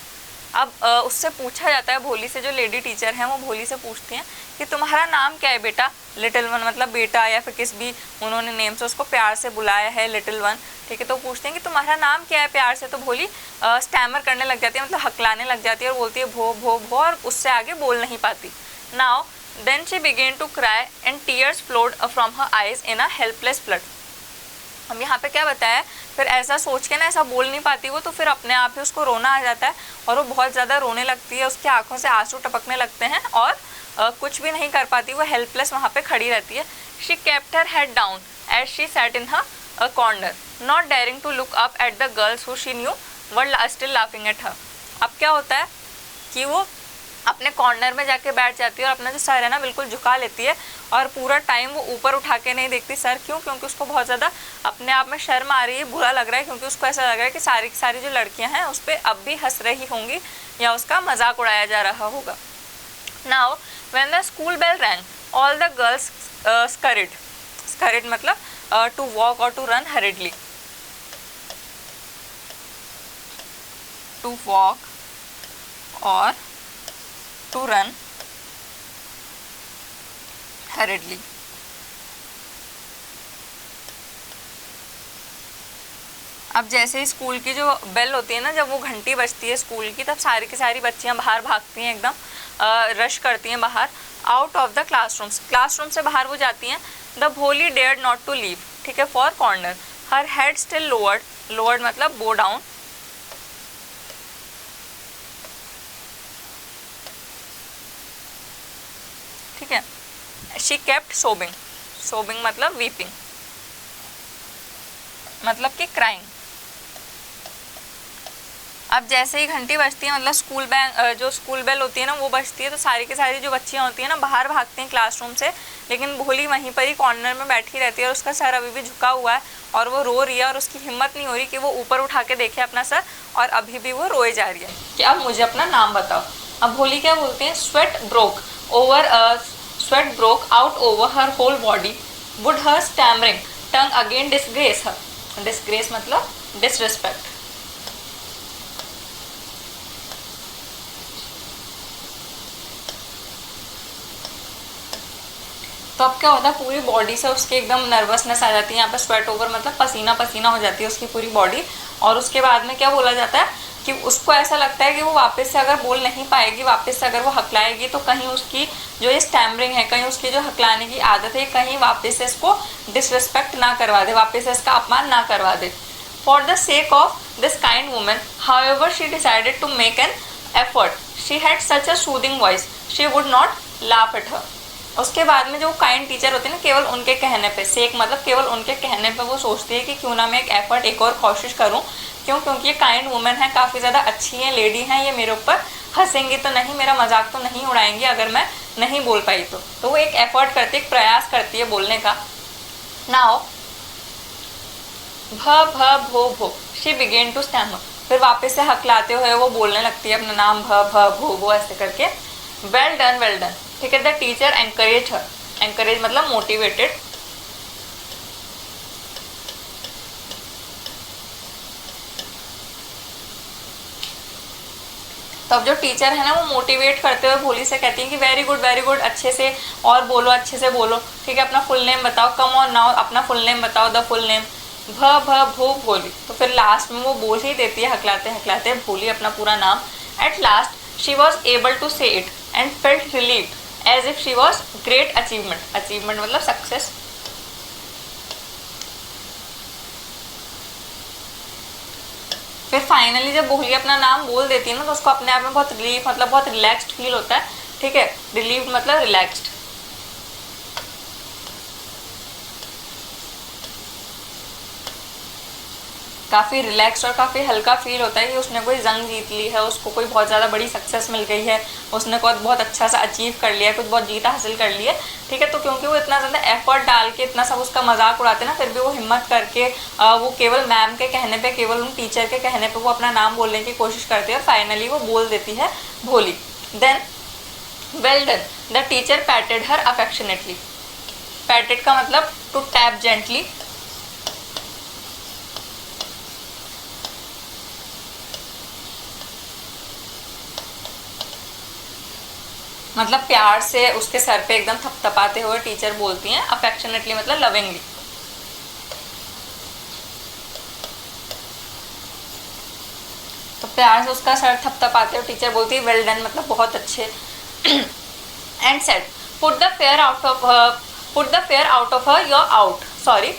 अब उससे पूछा जाता है, भोली से जो लेडी टीचर हैं वो भोली से पूछती हैं कि तुम्हारा नाम क्या है बेटा। लिटिल वन मतलब बेटा, या फिर किस भी उन्होंने नेम से उसको प्यार से बुलाया है, लिटिल वन। ठीक है, तो पूछते हैं कि तुम्हारा नाम क्या है प्यार से। तो भोली स्टैमर करने लग जाती है, मतलब हकलाने लग जाती है और बोलती है भो भो भो, और उससे आगे बोल नहीं पाती। Now then she began to cry and tears flowed from her eyes in a helpless flood. हम यहाँ पे क्या बताया, फिर ऐसा सोच के ना, ऐसा बोल नहीं पाती वो, तो फिर अपने आप ही उसको रोना आ जाता है और वो बहुत ज़्यादा रोने लगती है, उसकी आंखों से आंसू टपकने लगते हैं और कुछ भी नहीं कर पाती, वो हेल्पलेस वहाँ पे खड़ी रहती है। She kept her head down as she sat in her corner not daring to look up at the girls who she knew were still laughing at her. अब क्या होता है कि वो अपने कॉर्नर में जाके बैठ जाती है और अपना जो सर है ना बिल्कुल झुका लेती है और पूरा टाइम वो ऊपर उठा के नहीं देखती सर। क्यों? क्योंकि उसको बहुत ज़्यादा अपने आप में शर्म आ रही है, बुरा लग रहा है, क्योंकि उसको ऐसा लग रहा है कि सारी की सारी जो लड़कियां हैं उस पर अब भी हंस रही होंगी या उसका मजाक उड़ाया जा रहा होगा। Now when the school bell rang all the girls scurried. Scurried मतलब टू वॉक और to run hurriedly. To walk और to run hurriedly। अब जैसे ही स्कूल की जो बेल होती है ना, जब वो घंटी बजती है स्कूल की, तब सारी की सारी बच्चियां बाहर भागती हैं, एकदम रश करती हैं बाहर। Out of the classrooms, classroom से बाहर वो जाती हैं। द भोली डेयर्ड नॉट टू लीव, ठीक है, for corner her head still lowered. Lowered मतलब बो डाउन। ठीक है, शी केप्ट सोबिंग। सोबिंग मतलब वीपिंग, मतलब कि क्राइंग। अब जैसे ही घंटी बजती है, मतलब जो स्कूल बेल होती है ना वो बजती है, तो सारी की सारी जो बच्चियां होती हैं ना बाहर भागती हैं क्लासरूम से, लेकिन भोली वहीं पर ही कॉर्नर में बैठी रहती है और उसका सर अभी भी झुका हुआ है और वो रो रही है और उसकी हिम्मत नहीं हो रही कि वो ऊपर उठा के देखे अपना सर, और अभी भी वो रोए जा रही है कि अब मुझे अपना नाम बताओ। अब भोली क्या बोलते हैं, sweat broke out over her whole body, would her stammering tongue again disgrace her। disgrace मतलब disrespect। तो अब क्या होता है, पूरी बॉडी से उसके एकदम नर्वसनेस आ जाती है। यहाँ पे स्वेट ओवर मतलब पसीना पसीना हो जाती है उसकी पूरी बॉडी। और उसके बाद में क्या बोला जाता है कि उसको ऐसा लगता है कि वो वापस से अगर बोल नहीं पाएगी, वापस से अगर वो हकलाएगी तो कहीं उसकी जो ये स्टैमरिंग है, कहीं उसकी जो हकलाने की आदत है, कहीं वापस से इसको डिसरिस्पेक्ट ना करवा दे, वापस से इसका अपमान ना करवा दे। For the sake of this kind woman however she decided to make an effort she had such a soothing voice she would not laugh at her. उसके बाद में जो काइंड टीचर होते हैं ना, केवल उनके कहने पे, सेक मतलब केवल उनके कहने पे वो सोचती है कि क्यों ना मैं एक एफर्ट, एक और कोशिश करूं। क्यों? क्योंकि ये काइंड वुमेन है, काफ़ी ज़्यादा अच्छी है, लेडी हैं, ये मेरे ऊपर हंसेंगी तो नहीं, मेरा मजाक तो नहीं उड़ाएंगी अगर मैं नहीं बोल पाई तो वो एक एफर्ट करती है, एक प्रयास करती है बोलने का। नाउ भ भ भो भो शी बिगेन टू स्टैमर। फिर वापस से हकलाते हुए वो बोलने लगती है अपना नाम, भ भ भो भो ऐसे करके। Well done, well done. ठीक है, the teacher encourage her. Encourage मतलब मोटिवेटेड। तो अब जो टीचर है ना वो मोटिवेट करते हुए भोली से कहती है कि वेरी गुड, अच्छे से और बोलो, अच्छे से बोलो। ठीक है, अपना फुल नेम बताओ, कम ऑन नाउ अपना फुल नेम बताओ, द फुल नेम। भ भ भो भोली। तो फिर लास्ट में वो बोल ही देती है हकलाते हकलाते भोली अपना पूरा नाम। At last she was able to say it and felt relieved as if she was great achievement. Achievement मतलब सक्सेस। फिर फाइनली जब भोली अपना नाम बोल देती है ना, तो उसको अपने आप में बहुत रिलीफ मतलब बहुत रिलैक्स्ड फील होता है। ठीक है, रिलीव्ड मतलब रिलैक्स्ड। काफ़ी रिलैक्स और काफ़ी हल्का फील होता है कि उसने कोई जंग जीत ली है, उसको कोई बहुत ज़्यादा बड़ी सक्सेस मिल गई है, उसने कोई बहुत अच्छा सा अचीव कर लिया है, कुछ बहुत जीता हासिल कर लिया है। ठीक है, तो क्योंकि वो इतना ज़्यादा एफर्ट डाल के इतना सब उसका मजाक उड़ाते हैं ना, फिर भी वो हिम्मत करके वो केवल मैम के कहने पे, केवल उन टीचर के कहने पे वो अपना नाम बोलने की कोशिश करती है और फाइनली वो बोल देती है Bholi. Then well done, the teacher patted her affectionately. Patted का मतलब टू टैप जेंटली। मतलब प्यार से उसके सर पे एकदम थपथपाते हुए टीचर बोलती हैं। अफेक्शनेटली मतलब लविंगली। तो प्यार से उसका सर थपथपाते हुए टीचर बोलती है वेल डन मतलब बहुत अच्छे। And said put the fear out of her your out sorry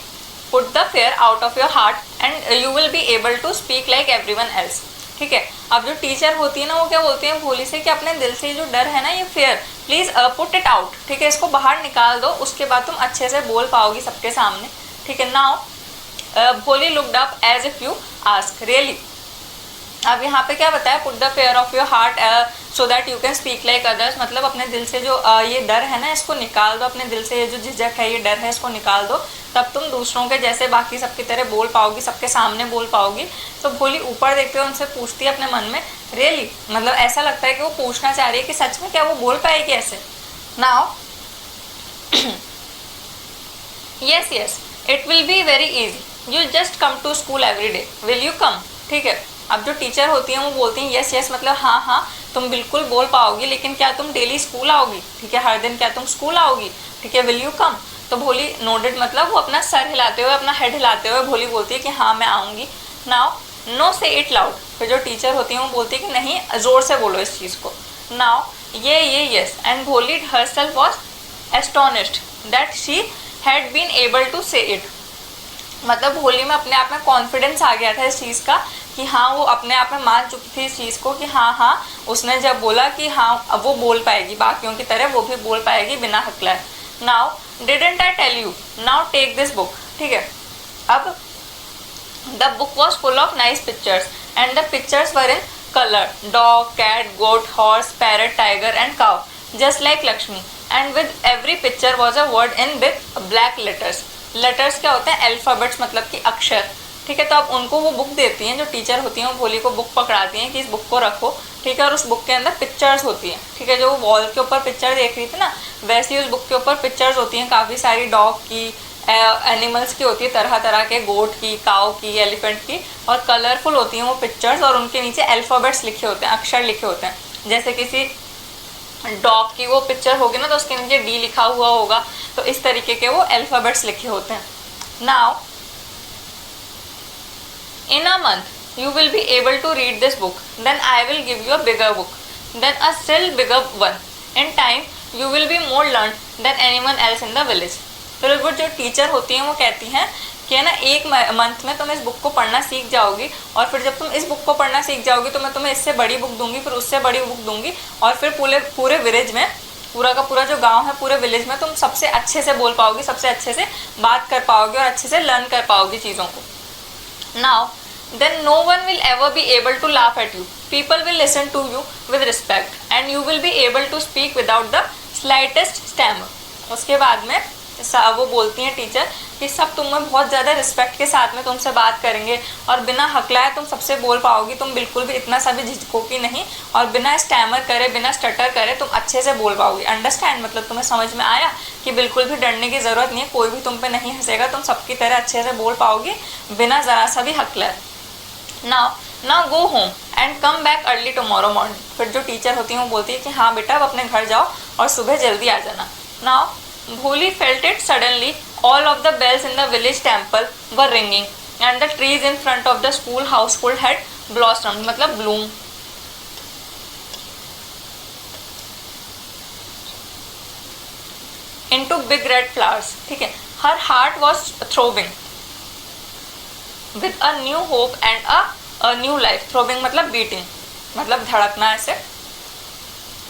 put the fear out of your heart and you will be able to speak like everyone else. ठीक है, अब जो teacher होती है ना वो क्या बोलती है भोली से कि अपने दिल से जो डर है ना, ये fair, please put it out. ठीक है, इसको बाहर निकाल दो, उसके बाद तुम अच्छे से बोल पाओगी सबके सामने। ठीक है, now Bholi looked up as if you ask really. अब यहाँ पे क्या बताया, put the fear of your heart so that you can speak like others. मतलब अपने दिल से जो ये डर है ना इसको निकाल दो, अपने दिल से ये जो झिझक है, ये डर है, इसको निकाल दो, तब तुम दूसरों के जैसे बाकी सबकी तरह बोल पाओगी, सबके सामने बोल पाओगी। तो भोली ऊपर देखते हुए उनसे पूछती है अपने मन में रियली, मतलब ऐसा लगता है कि वो पूछना चाह रही है कि सच में क्या वो बोल पाएगी ऐसे। Now yes yes it will be very easy, you just come to school every day, will you come. ठीक है, अब जो टीचर होती हैं वो बोलती हैं यस यस मतलब हाँ हाँ तुम बिल्कुल बोल पाओगी, लेकिन क्या तुम डेली स्कूल आओगी। ठीक है, हर दिन क्या तुम स्कूल आओगी। ठीक है, विल यू कम। तो भोली नोडेड मतलब वो अपना सर हिलाते हुए, अपना हेड हिलाते हुए भोली बोलती है कि हाँ मैं आऊँगी। नाउ नो से इट लाउड। फिर जो टीचर होती हैं वो बोलती है कि नहीं ज़ोर से बोलो इस चीज़ को। नाउ ये yes and Bholi herself was astonished that she had been able to say it. मतलब भोली में अपने आप में कॉन्फिडेंस आ गया था इस चीज़ का कि हाँ वो अपने आप में मान चुकी थी इस चीज़ को कि हाँ उसने जब बोला कि हाँ अब वो बोल पाएगी, बाकियों की तरह वो भी बोल पाएगी बिना हकलाए। Now didn't I tell you, now take this book. ठीक है, अब the book was full of nice pictures and the pictures were in colour, dog, cat, goat, horse, parrot, tiger and cow just like Lakshmi, and with every picture was a word in big black letters. Letters क्या होते हैं, alphabets मतलब कि अक्षर। ठीक है, तो अब उनको वो बुक देती हैं, जो टीचर होती हैं वो भोली को बुक पकड़ाती हैं कि इस बुक को रखो। ठीक है, और उस बुक के अंदर पिक्चर्स होती हैं। ठीक है, जो वो वॉल के ऊपर पिक्चर देख रही थी ना, वैसे ही उस बुक के ऊपर पिक्चर्स होती हैं, काफ़ी सारी डॉग की, एनिमल्स की होती है, तरह तरह के, गोट की, काऊ की, एलिफेंट की, और कलरफुल होती हैं वो पिक्चर्स, और उनके नीचे अल्फ़ाबेट्स लिखे होते हैं, अक्षर लिखे होते हैं। जैसे किसी डॉग की वो पिक्चर होगी ना तो उसके नीचे डी लिखा हुआ होगा, तो इस तरीके के वो अल्फ़ाबेट्स लिखे होते हैं। Now in a month you will be able to read this book, then I will give you a bigger book, then a still bigger one. In time you will be more learned than anyone else in the village. फिर वो जो teacher होती हैं वो कहती हैं कि है ना, एक मंथ में तुम इस बुक को पढ़ना सीख जाओगी, और फिर जब तुम इस बुक को पढ़ना सीख जाओगी तो मैं तुम्हें इससे बड़ी बुक दूंगी, फिर उससे बड़ी बुक दूंगी, और फिर पूरे पूरे विलेज में, पूरा का पूरा जो गांव है पूरे विलेज में तुम सबसे अच्छे से बोल पाओगी, सबसे अच्छे से बात कर पाओगी और अच्छे से लर्न कर पाओगी चीज़ों को। Now then no one will ever be able to laugh at you. People will listen to you with respect and you will be able to speak without the slightest stammer. उसके बाद में वो बोलती हैं टीचर कि सब तुम्हें बहुत ज़्यादा रिस्पेक्ट के साथ में तुमसे बात करेंगे और बिना हकलाए तुम सबसे बोल पाओगी, तुम बिल्कुल भी इतना सा भी झिझकोगी नहीं और बिना स्टैमर करे, बिना स्टटर करे तुम अच्छे से बोल पाओगी। अंडरस्टैंड, मतलब तुम्हें समझ में आया कि बिल्कुल भी डरने की ज़रूरत नहीं है, कोई भी तुम पे नहीं हंसेगा, तुम सबकी तरह अच्छे से बोल पाओगी बिना ज़रा सा भी हकलाए। Now go home and come back early tomorrow morning. फिर जो टीचर होती है वो बोलती है कि हाँ बेटा अब अपने घर जाओ और सुबह जल्दी आ जाना। Now Bholi felt it suddenly, all of the bells in the village temple were ringing and the trees in front of the school household had blossomed, मतलब bloom. Into big red flowers, ठीक है। Her heart was throbbing with a new hope and a new life. Throbbing मतलब beating, मतलब धड़कना ऐसे।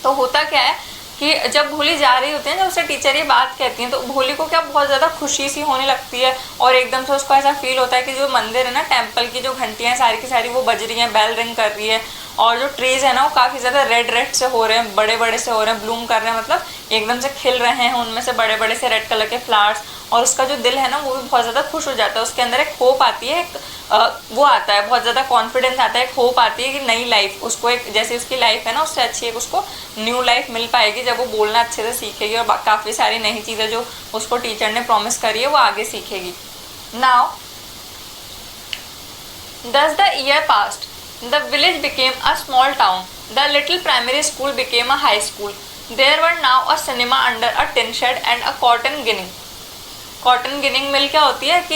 तो होता क्या है कि जब भोली जा रही होती है, जब उसे टीचर ये बात कहती हैं तो भोली को क्या बहुत ज़्यादा खुशी सी होने लगती है और एकदम से उसको ऐसा फील होता है कि जो मंदिर है ना, टेम्पल की जो घंटियाँ सारी की सारी वो बज रही हैं, बेल रिंग कर रही है, और जो ट्रीज़ है ना वो काफ़ी ज़्यादा रेड रेड से हो रहे हैं, बड़े बड़े से हो रहे हैं, ब्लूम कर रहे हैं, मतलब एकदम से खिल रहे हैं, उनमें से बड़े बड़े से रेड कलर के फ्लावर्स, और उसका जो दिल है ना वो भी बहुत ज़्यादा खुश हो जाता है। उसके अंदर एक होप आती है, एक वो आता है, बहुत ज़्यादा कॉन्फिडेंस आता है, एक होप आती है कि नई लाइफ उसको, एक जैसे उसकी लाइफ है ना उससे अच्छी एक उसको न्यू लाइफ मिल पाएगी जब वो बोलना अच्छे से सीखेगी और काफ़ी सारी नई चीज़ें जो उसको टीचर ने प्रॉमिस करी है वो आगे सीखेगी। Now thus the year passed. The village became a small town. The little primary school became a high school. There were now a cinema under a tin shed and a cotton ginning. Cotton ginning mill क्या होती है कि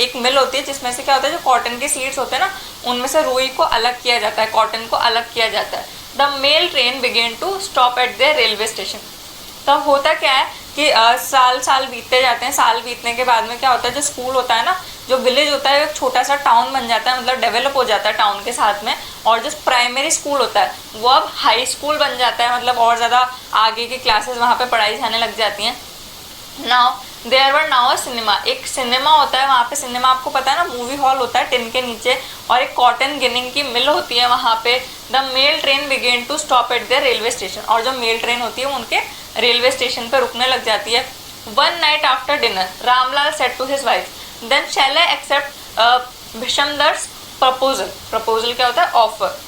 एक मिल होती है जिसमें से क्या होता है, जो कॉटन के सीड्स होते हैं ना उनमें से रुई को अलग किया जाता है, कॉटन को अलग किया जाता है। The mail train began to stop at the railway station. तब होता क्या है कि साल बीतते जाते हैं, साल बीतने के बाद में क्या होता है, जो स्कूल होता है ना, जो विलेज होता है एक छोटा सा टाउन बन जाता है, मतलब डेवलप हो जाता है टाउन के साथ में, और जो प्राइमरी स्कूल होता है वो अब हाई स्कूल बन जाता है, मतलब और ज़्यादा आगे की क्लासेस वहाँ पे पढ़ाई जाने लग जाती हैं। Now there were now a cinema, एक सिनेमा होता है वहाँ पे, सिनेमा आपको पता है ना मूवी हॉल होता है टिन के नीचे, और एक कॉटन गिनिंग की मिल होती है वहाँ पे। The mail train began to stop at the railway station, और जो मेल ट्रेन होती है वो उनके रेलवे स्टेशन पर रुकने लग जाती है। One night after dinner Ramlal said to his wife, then shall I accept Bishamber's proposal. Proposal क्या होता है, ऑफर।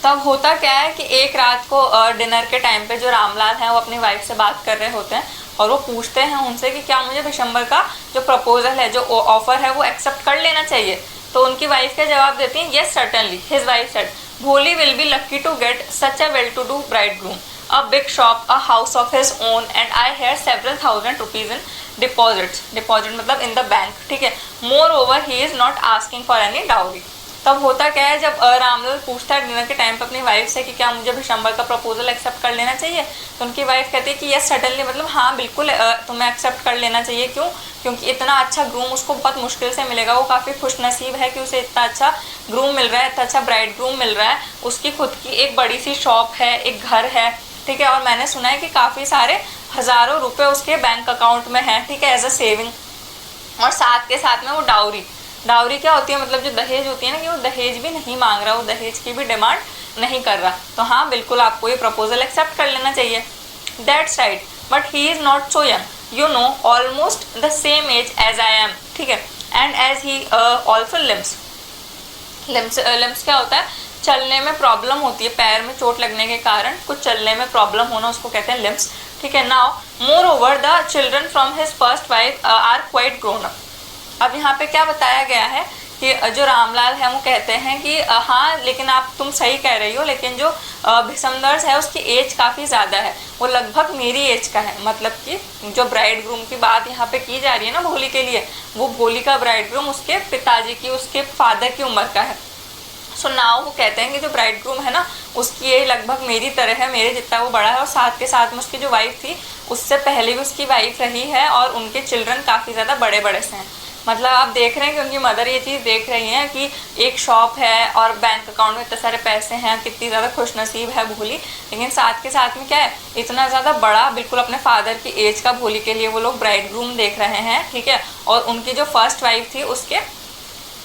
तब होता क्या है कि एक रात को डिनर के टाइम पे जो रामलाल हैं वो अपनी वाइफ से बात कर रहे होते हैं और वो पूछते हैं उनसे कि क्या मुझे भिशंबर का जो प्रपोजल है, जो ऑफर है वो एक्सेप्ट कर लेना चाहिए। तो उनकी वाइफ क्या जवाब देती हैं, yes certainly. His wife said, Bholi will be lucky to get such a well to do bridegroom, a big shop, a house of his own, and I hear several thousand rupees in deposits. Deposit मतलब in the bank, ठीक है। Moreover he is not asking for any dowry. तब होता क्या है, जब रामलाल पूछता है डिनर के टाइम पर अपनी वाइफ से कि क्या मुझे भिशंबर का प्रपोजल एक्सेप्ट कर लेना चाहिए, तो उनकी वाइफ कहती है कि यस सडनली, मतलब हाँ बिल्कुल तुम्हें एक्सेप्ट कर लेना चाहिए। क्यों? क्योंकि इतना अच्छा ग्रूम उसको बहुत मुश्किल से मिलेगा, वो काफ़ी खुशनसीब है कि उसे इतना अच्छा ग्रूम मिल रहा है, इतना अच्छा ब्राइड ग्रूम मिल रहा है। उसकी खुद की एक बड़ी सी शॉप है, एक घर है, ठीक है, और मैंने सुना है कि काफ़ी सारे हज़ारों रुपये उसके बैंक अकाउंट में हैं, ठीक है, एज अ सेविंग। और साथ के साथ में वो डाउरी, डाउरी क्या होती है, मतलब जो दहेज होती है ना, कि वो दहेज भी नहीं मांग रहा, वो दहेज की भी डिमांड नहीं कर रहा। तो हाँ बिल्कुल आपको ये प्रपोजल एक्सेप्ट कर लेना चाहिए। That's right, but he is not so young, you know, almost the same age as I am, ठीक है, and as he also limps. Limps क्या होता है, चलने में प्रॉब्लम होती है, पैर में चोट लगने के कारण कुछ चलने में प्रॉब्लम होना, उसको कहते हैं लिम्स, ठीक है। Now moreover the children from his first wife are quite grown up. अब यहाँ पे क्या बताया गया है कि जो रामलाल है वो कहते हैं कि हाँ लेकिन तुम सही कह रही हो, लेकिन जो भिशमदर्स है उसकी एज काफ़ी ज़्यादा है, वो लगभग मेरी एज का है। मतलब कि जो ब्राइड ग्रूम की बात यहाँ पे की जा रही है ना भोली के लिए, वो भोली का ब्राइड ग्रूम उसके पिताजी की, उसके फादर की उम्र का है। सो नाउ वो कहते हैं कि जो ब्राइड ग्रूम है ना उसकी एज लगभग मेरी तरह है, मेरे जितना वो बड़ा है, और साथ के साथ में उसकी जो वाइफ थी उससे पहले भी उसकी वाइफ रही है और उनके चिल्ड्रन काफ़ी ज़्यादा बड़े बड़े से हैं। मतलब आप देख रहे हैं कि उनकी मदर ये चीज़ देख रही हैं कि एक शॉप है और बैंक अकाउंट में इतने सारे पैसे हैं, कितनी ज़्यादा खुशनसीब है भोली। लेकिन साथ के साथ में क्या है, इतना ज़्यादा बड़ा बिल्कुल अपने फादर की एज का भोली के लिए वो लोग ब्राइड ग्रूम देख रहे हैं, ठीक है। और उनकी जो फर्स्ट वाइफ थी उसके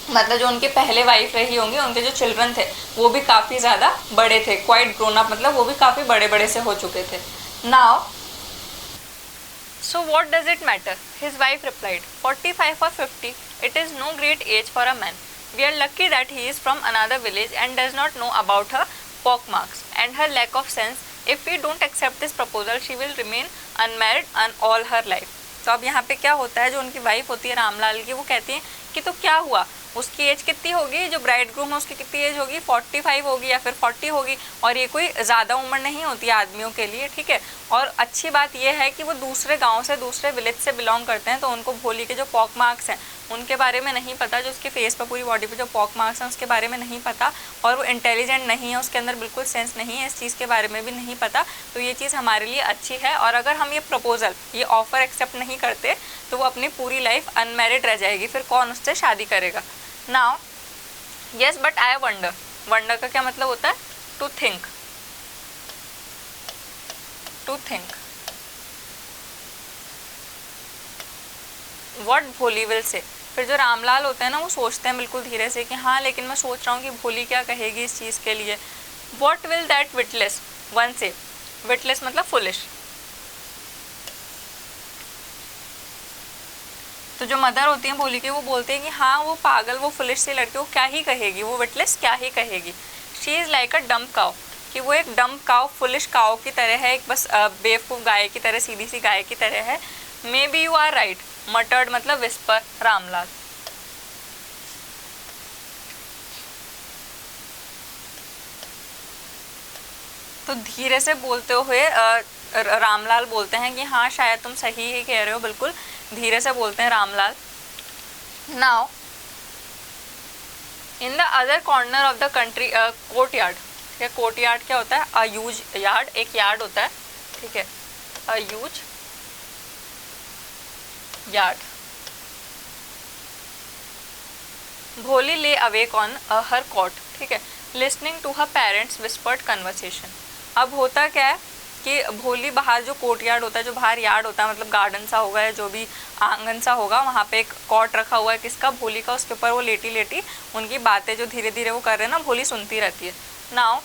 मतलब जो उनके पहले वाइफ रही होंगी, उनके जो चिल्ड्रन थे वो भी काफ़ी ज़्यादा बड़े थे, क्वाइट ग्रोन अप, मतलब वो भी काफ़ी बड़े बड़े से हो चुके थे। Now so what does it matter? His wife replied, 45 or 50, it is no great age for a man. We are lucky that he is from another village and does not know about her pockmarks and her lack of sense. If we don't accept this proposal, she will remain unmarried all her life. तो अब यहाँ पे क्या होता है, जो उनकी wife होती है रामलाल की, वो कहती है कि तो क्या हुआ, उसकी एज कितनी होगी, जो ब्राइड ग्रूम है उसकी कितनी एज होगी, 45 होगी या फिर 40 होगी, और ये कोई ज़्यादा उम्र नहीं होती है आदमियों के लिए, ठीक है। और अच्छी बात यह है कि वो दूसरे गांव से, दूसरे विलेज से बिलोंग करते हैं, तो उनको भोली के जो पॉक मार्क्स हैं उनके बारे में नहीं पता, जो उसके फेस पर पूरी बॉडी पे जो पॉक मार्क्स हैं उसके बारे में नहीं पता, और वो इंटेलिजेंट नहीं है, उसके अंदर बिल्कुल सेंस नहीं है, इस चीज़ के बारे में भी नहीं पता। तो ये चीज़ हमारे लिए अच्छी है, और अगर हम ये प्रपोजल, ये ऑफ़र एक्सेप्ट नहीं करते तो वो अपनी पूरी लाइफ अनमैरिड रह जाएगी, फिर कौन उससे शादी करेगा। Now yes but I wonder, wonder का क्या मतलब होता है, to think, to think what Bholi will say. फिर जो रामलाल होते हैं ना वो सोचते हैं बिल्कुल धीरे से कि हाँ लेकिन मैं सोच रहा हूँ कि भोली क्या कहेगी इस चीज़ के लिए। What will that witless one से, विटलेस मतलब फुलिश। तो जो मदर होती हैं भोली की वो बोलते हैं कि हाँ वो पागल, वो फुलिश सी लड़की, वो क्या ही कहेगी, वो विटलेस क्या ही कहेगी। She is like a dumb cow, कि वो एक डम्प काउ, फुलिश काउ की तरह है, एक बस बेवकूफ़ गाय की तरह, सीधी सी गाय की तरह है। Maybe you are right, muttered मतलब विस्पर रामलाल। तो धीरे से बोलते हुए रामलाल बोलते हैं कि हाँ शायद तुम सही ही कह रहे हो, बिल्कुल धीरे से बोलते हैं Ramlal. Now in the other corner of the country court yard, ठीक है। कोर्ट यार्ड क्या होता है, अ ह्यूज यार्ड, एक यार्ड होता है, ठीक है, अ ह्यूज यार्ड। भोली ले अवेक ऑन हर कॉट, ठीक है, listening to her parents whispered conversation. अब होता क्या है कि भोली बाहर जो कोर्ट यार्ड होता है, जो बाहर यार्ड होता है मतलब गार्डन सा होगा या जो भी आंगन सा होगा, वहाँ पे एक कॉट रखा हुआ है किसका, भोली का, उसके ऊपर वो लेटी लेटी उनकी बातें जो धीरे धीरे वो कर रहे हैं ना भोली सुनती रहती है। Now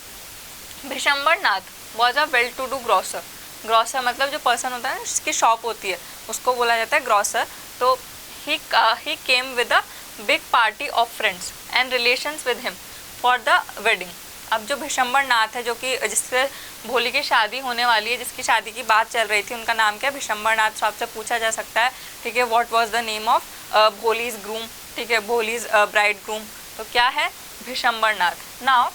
Bishamber Nath was a well to do grocer, grocer मतलब जो पर्सन होता है जिसकी शॉप होती है उसको बोला जाता है ग्रॉसर। तो he came with a big party of friends and relations with him for the wedding. अब जो भिशंबर नाथ है, जो कि जिससे भोली की शादी होने वाली है, जिसकी शादी की बात चल रही थी, उनका नाम क्या है, भिशंबर नाथ। तो आपसे पूछा जा सकता है, ठीक है, what was the name of Bholi's groom, ठीक है, भोलीज ब्राइड ग्रूम, तो क्या है, भिशंबर नाथ। नाउ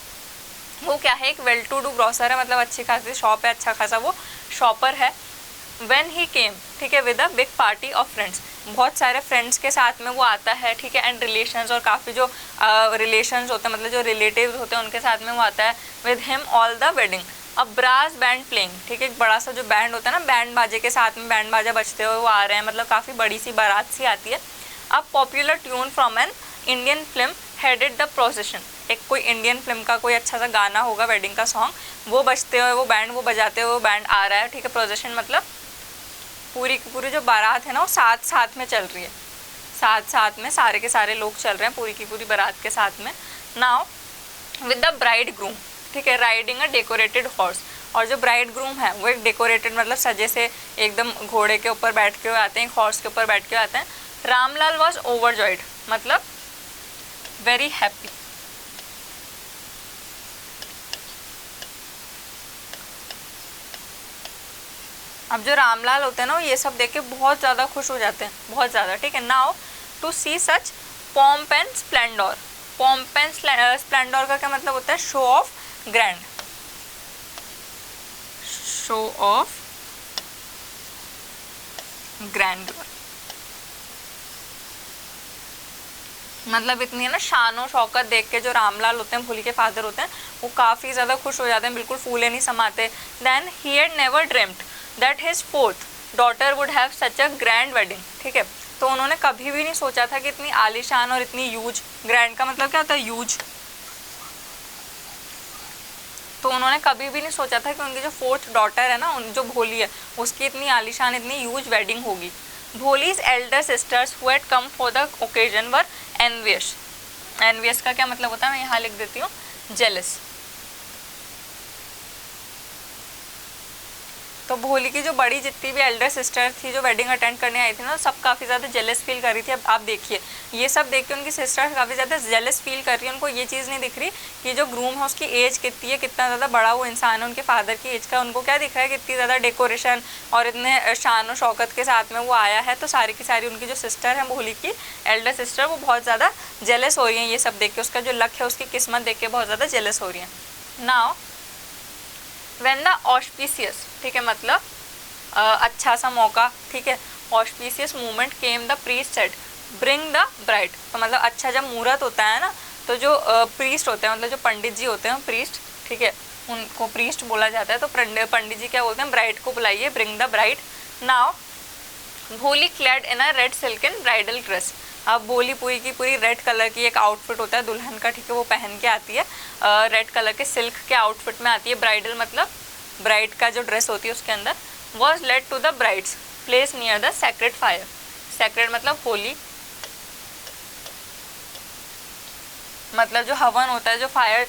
वो क्या है, एक वेल टू डू ग्रॉसर है, मतलब अच्छी खासी शॉप है, अच्छा खासा वो शॉपर है। व्हेन ही केम, ठीक है, with a big party of friends, बहुत सारे फ्रेंड्स के साथ में वो आता है, ठीक है, एंड रिलेशंस, और काफ़ी जो रिलेशंस होते हैं मतलब जो रिलेटिव्स होते हैं उनके साथ में वो आता है। With him all the wedding a brass band playing, ठीक है, एक बड़ा सा जो बैंड होता है ना, बैंड बाजे के साथ में बैंड बाजा बजते हुए वो आ रहे हैं, मतलब काफ़ी बड़ी सी बारात सी आती है। A popular tune from an Indian film headed the procession, एक कोई इंडियन फिल्म का कोई अच्छा सा गाना होगा, वेडिंग का सॉन्ग, वो बजते हुए वो बैंड, वो बजाते हुए वो बैंड आ रहा है, ठीक है। प्रोसेशन मतलब पूरी की पूरी जो बारात है ना वो साथ साथ में चल रही है, साथ साथ में सारे के सारे लोग चल रहे हैं पूरी की पूरी बारात के साथ में। Now with the bride groom, ठीक है, राइडिंग अ डेकोरेटेड हॉर्स, और जो ब्राइड ग्रूम है वो एक डेकोरेटेड मतलब सजे से एकदम घोड़े के ऊपर बैठ के आते हैं, हॉर्स के ऊपर बैठ के आते हैं। रामलाल वॉज ओवरजॉयड मतलब वेरी हैप्पी। अब जो रामलाल होते हैं ना वो ये सब देख के बहुत ज़्यादा खुश हो जाते हैं, बहुत ज़्यादा, ठीक है। Now to see such pomp and splendour, pomp and splendour का क्या मतलब होता है, show of grand, show of grandeur. मतलब इतनी है ना शानो शौकत देख के जो रामलाल होते हैं, भोली के फादर होते हैं, वो काफ़ी ज़्यादा खुश हो जाते हैं, बिल्कुल फूले नहीं समाते। Then he had never dreamed that his fourth daughter would have such a grand wedding. ठीक है, तो उन्होंने कभी भी नहीं सोचा था कि इतनी आलीशान और इतनी यूज, ग्रैंड का मतलब क्या होता है, यूज, तो उन्होंने कभी भी नहीं सोचा था कि उनकी जो फोर्थ डॉटर है ना, जो भोली है, उसकी इतनी आलीशान, इतनी ह्यूज वेडिंग होगी। Bholi's Elder sisters who had come for the occasion were envious. Envious का क्या मतलब होता है, मैं यहाँ लिख देती हूँ, जेलस। तो भोली की जो बड़ी जितनी भी एल्डर सिस्टर थी जो वेडिंग अटेंड करने आई थी ना, सब काफ़ी ज़्यादा जेलस फील कर रही थी। अब आप देखिए, ये सब देख के उनकी सिस्टर काफ़ी ज़्यादा जेलस फील कर रही है। उनको ये चीज़ नहीं दिख रही कि जो ग्रूम है उसकी एज कितनी है, कितना ज़्यादा बड़ा वो इंसान है उनके फादर की एज का। उनको क्या दिख रहा है, कितनी ज़्यादा डेकोरेशन और इतने शान और शौकत के साथ में वो आया है। तो सारी की सारी उनकी जो सिस्टर है, भोली की एल्डर सिस्टर, वो बहुत ज़्यादा जेलस हो रही हैं ये सब देख के। उसका जो लक है, उसकी किस्मत देख के बहुत ज़्यादा जेलस हो रही हैं। नाउ व्हेन द ऑस्पिशियस, ठीक है, मतलब अच्छा सा मौका, ठीक है, auspicious movement came, the priest said bring the bride. तो मतलब अच्छा जब मुहूर्त होता है ना, तो जो प्रीस्ट होते हैं, मतलब जो पंडित जी होते हैं, प्रीस्ट, ठीक है, उनको प्रीस्ट बोला जाता है। तो पंडित जी क्या बोलते हैं, ब्राइड को बुलाइए, ब्रिंग द ब्राइड। नाउ भोली क्लैड इन अ रेड सिल्क इन ब्राइडल ड्रेस। अब भोली पूरी की पूरी रेड कलर की एक आउटफिट होता है दुल्हन का, ठीक है, वो पहन के आती है, रेड कलर के सिल्क के आउटफिट में आती है। ब्राइडल मतलब ब्राइड का जो ड्रेस होती है उसके अंदर। was led to the bride's place near the sacred fire। sacred मतलब होली, मतलब जो हवन होता है, जो फायर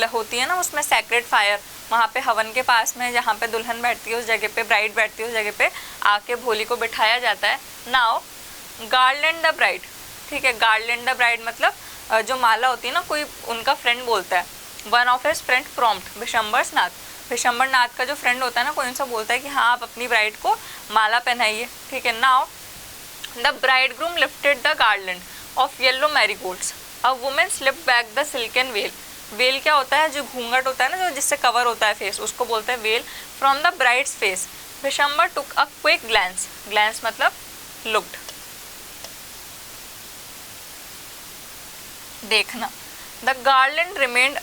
होती है ना उसमें, सैक्रेड फायर, वहाँ पे हवन के पास में जहाँ पे दुल्हन बैठती है उस जगह पे, ब्राइड बैठती है उस जगह पे आके भोली को बिठाया जाता है। नाउ गार्लैंड द ब्राइड, ठीक है, गार्लैंड द ब्राइड मतलब जो माला होती है ना, कोई उनका फ्रेंड बोलता है, one of his friend prompt Vishamber Nath. Vishamber Nath का जो फ्रेंड होता है ना, कोई उनसे बोलता है कि हाँ आप अपनी ब्राइड को माला पहनाइए, ठीक है। Now the bride groom lifted the garland of yellow marigolds, a women slip back the silken well. Well क्या होता है, जो घूंघट होता है ना, जो जिससे कवर होता है फेस, उसको बोलते हैं veil, from the bride's face. Bishamber took a quick glance, glance मतलब लुक्ड, देखना। द गार्लैंड रिमेन्ड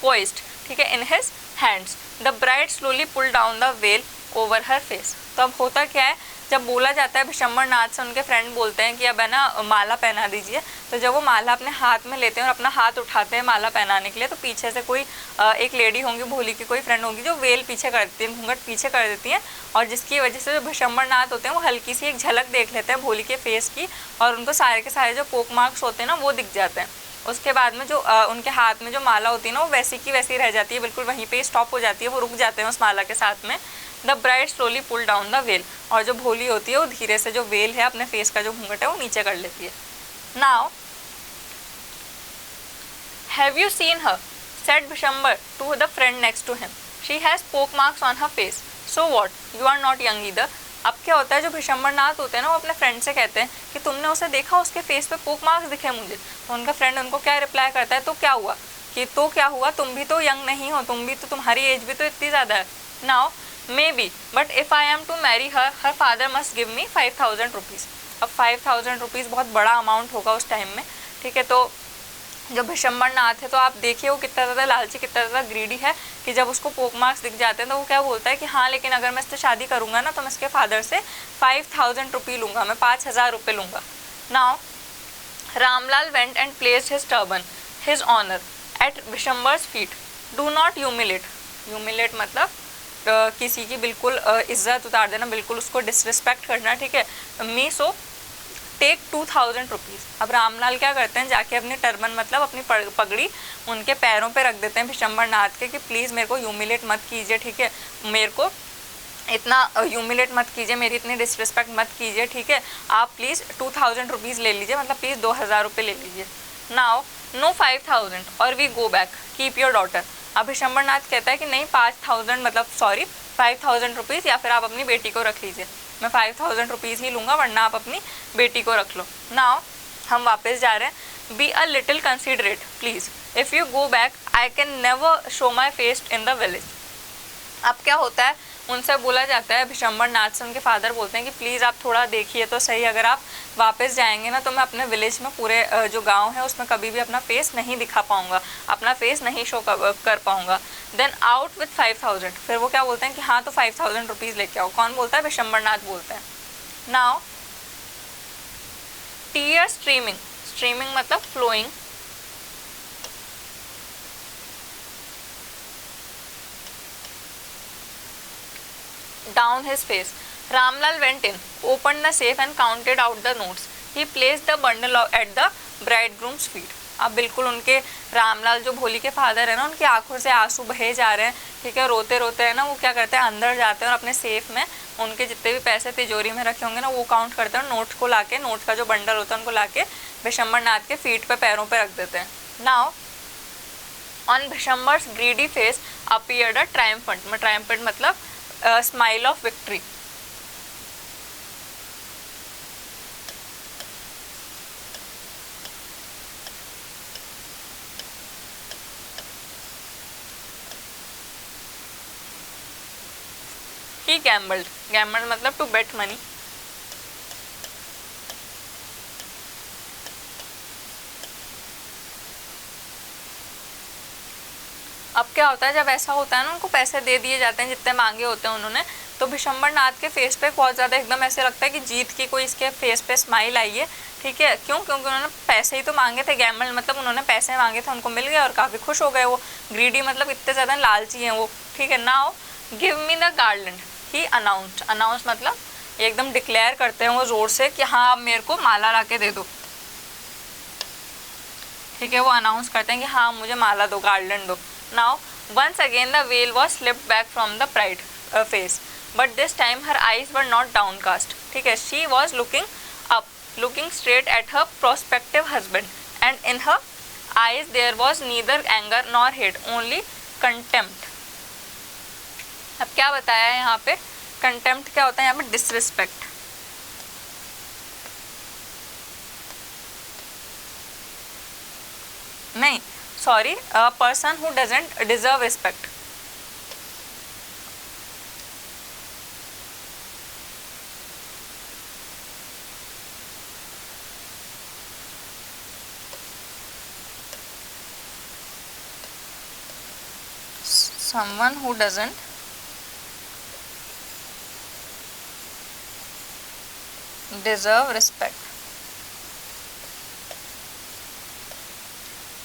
पोइस्ड, ठीक है, in his hands. The bride slowly pull down the veil over her face. तो अब होता क्या है, जब बोला जाता है विशंबर नाथ से, उनके फ्रेंड बोलते हैं कि अब है ना माला पहना दीजिए। तो जब वो माला अपने हाथ में लेते हैं और अपना हाथ उठाते हैं माला पहनाने के लिए, तो पीछे से कोई एक लेडी होंगी, भोली की कोई फ्रेंड होंगी, जो वेल पीछे कर देती है, घूंघट पीछे कर देती हैं, और जिसकी वजह से जो विशंबर नाथ होते हैं वो हल्की सी एक झलक देख लेते हैं भोली के फेस की, और उनको सारे के सारे जो पोक मार्क्स होते हैं ना वो दिख जाते हैं। उसके बाद में जो उनके हाथ में जो माला होती है ना, वो वैसी की वैसी रह जाती है, बिल्कुल वहीं पे स्टॉप हो जाती है, वो रुक जाते हैं उस माला के साथ में। The bride slowly pull down the veil, और जो भोली होती है वो धीरे से जो वेल है, अपने फेस का जो घूंघट है, वो नीचे कर लेती है। Now have you seen her, said Vishamber to the friend next to him, she has pock marks on her face, so what, you are not young either. अब क्या होता है, जो विशंबर नाथ होते हैं ना, वो अपने फ्रेंड से कहते हैं कि तुमने उसे देखा, उसके फेस पे पोक मार्क्स दिखे मुझे। तो उनका फ्रेंड उनको क्या रिप्लाई करता है, तो क्या हुआ, कि तो क्या हुआ, तुम भी तो यंग नहीं हो, तुम भी तो, तुम्हारी एज भी तो इतनी ज़्यादा है। Now maybe but if I am to marry her, her father must give me 5000 rupees. अब 5000 रुपीज़ बहुत बड़ा अमाउंट होगा उस टाइम में, ठीक है। तो जो विशंबर नाथ है, तो आप देखिए वो कितना ज़्यादा लालची, कितना ज़्यादा ग्रीडी है, कि जब उसको पोक मार्क्स दिख जाते हैं तो वो क्या बोलता है कि हाँ, लेकिन अगर मैं इससे शादी करूँगा ना, तो मैं इसके फादर से 5000 रुपये लूँगा, मैं 5000 रुपये लूँगा। Now Ramlal went and placed his turban his honour at Vishamber's feet, do not humiliate, humiliate मतलब किसी की बिल्कुल इज्जत उतार देना, बिल्कुल उसको डिसरिस्पेक्ट करना, ठीक है। मी सो टेक 2000 रुपीज़। अब रामलाल क्या करते हैं, जाके अपनी टर्बन मतलब अपनी पगड़ी उनके पैरों पे रख देते हैं विशंबर नाथ के, कि प्लीज़ मेरे को ह्यूमिलेट मत कीजिए, ठीक है, मेरे को इतना ह्यूमिलेट मत कीजिए, मेरी इतनी डिसरिस्पेक्ट मत कीजिए, ठीक है, आप प्लीज़ 2000 रुपीज़ ले लीजिए, मतलब प्लीज़ 2000 रुपये ले लीजिए। नाउ नो 5000 और we go back, keep your daughter. अब विशंबर नाथ कहता है कि नहीं, 5000 मतलब सॉरी 5000 रुपीज़, या फिर आप अपनी बेटी को रख लीजिए, मैं 5000 रुपीज़ ही लूँगा, वरना आप अपनी बेटी को रख लो। नाउ हम वापस जा रहे हैं, be a little considerate please, if you go back I can never show my face in the village. अब क्या होता है, उनसे बोला जाता है, भिशंबर नाथ से उनके फादर बोलते हैं कि प्लीज़ आप थोड़ा देखिए तो सही, अगर आप वापस जाएंगे ना तो मैं अपने विलेज में पूरे जो गांव है उसमें कभी भी अपना फेस नहीं दिखा पाऊंगा, अपना फेस नहीं शो कर पाऊंगा। देन आउट विथ 5000, फिर वो क्या बोलते हैं कि हाँ तो 5000 रुपीज़ लेके आओ। कौन बोलता है? भिशंबर नाथ बोलते हैं। नाउ टीयर स्ट्रीमिंग, स्ट्रीमिंग मतलब flowing, down his face. Ramlal went in, opened the safe and counted out the notes. He placed the bundle at the bridegroom's feet. अब बिल्कुल उनके रामलाल जो भोली के फादर है ना, उनकी आंखों से आंसू बहे जा रहे हैं, ठीक है, रोते रोते है ना, वो क्या करते हैं अंदर जाते हैं और अपने सेफ में उनके जितने भी पैसे तिजोरी में रखे होंगे ना वो काउंट करते हैं, नोट को लाके, नोट का जो बंडल होता है उनको लाके भिशंबर नाथ के फीट पे, पैरों पे रख देते हैं। Now on Bishamber's greedy face appeared a triumphant, में ट्रायम्फेंट मतलब smile of victory. He gambled, gambled मतलब टू बेट मनी। अब क्या होता है जब ऐसा होता है ना, उनको पैसे दे दिए जाते हैं जितने मांगे होते हैं उन्होंने, तो भिशंबर नाथ के फेस पे बहुत ज़्यादा एकदम ऐसे लगता है कि जीत की कोई इसके फेस पे स्माइल आई है, ठीक है, क्यों? क्योंकि उन्होंने पैसे ही तो मांगे थे, गैम्बल मतलब उन्होंने पैसे मांगे थे, उनको मिल गए और काफ़ी खुश हो गए वो। ग्रीडी मतलब इतने ज़्यादा लालची हैं वो, ठीक है। Now give me the garland, he announced, announce मतलब एकदम डिक्लेयर करते हैं वो ज़ोर से कि हाँ आप मेरे को माला ला के दे दो, ठीक है, वो अनाउंस करते हैं कि हाँ मुझे माला दो, गार्लैंड दो। Now once again the veil was slipped back from the bride face, but this time her eyes were not downcast, ठीक है, she was looking up, looking straight at her prospective husband, and in her eyes there was neither anger nor hate, only contempt। अब क्या बताया है यहाँ पे? contempt क्या होता है यहाँ पे? disrespect। नहीं sorry, a person who doesn't deserve respect। someone who doesn't deserve respect।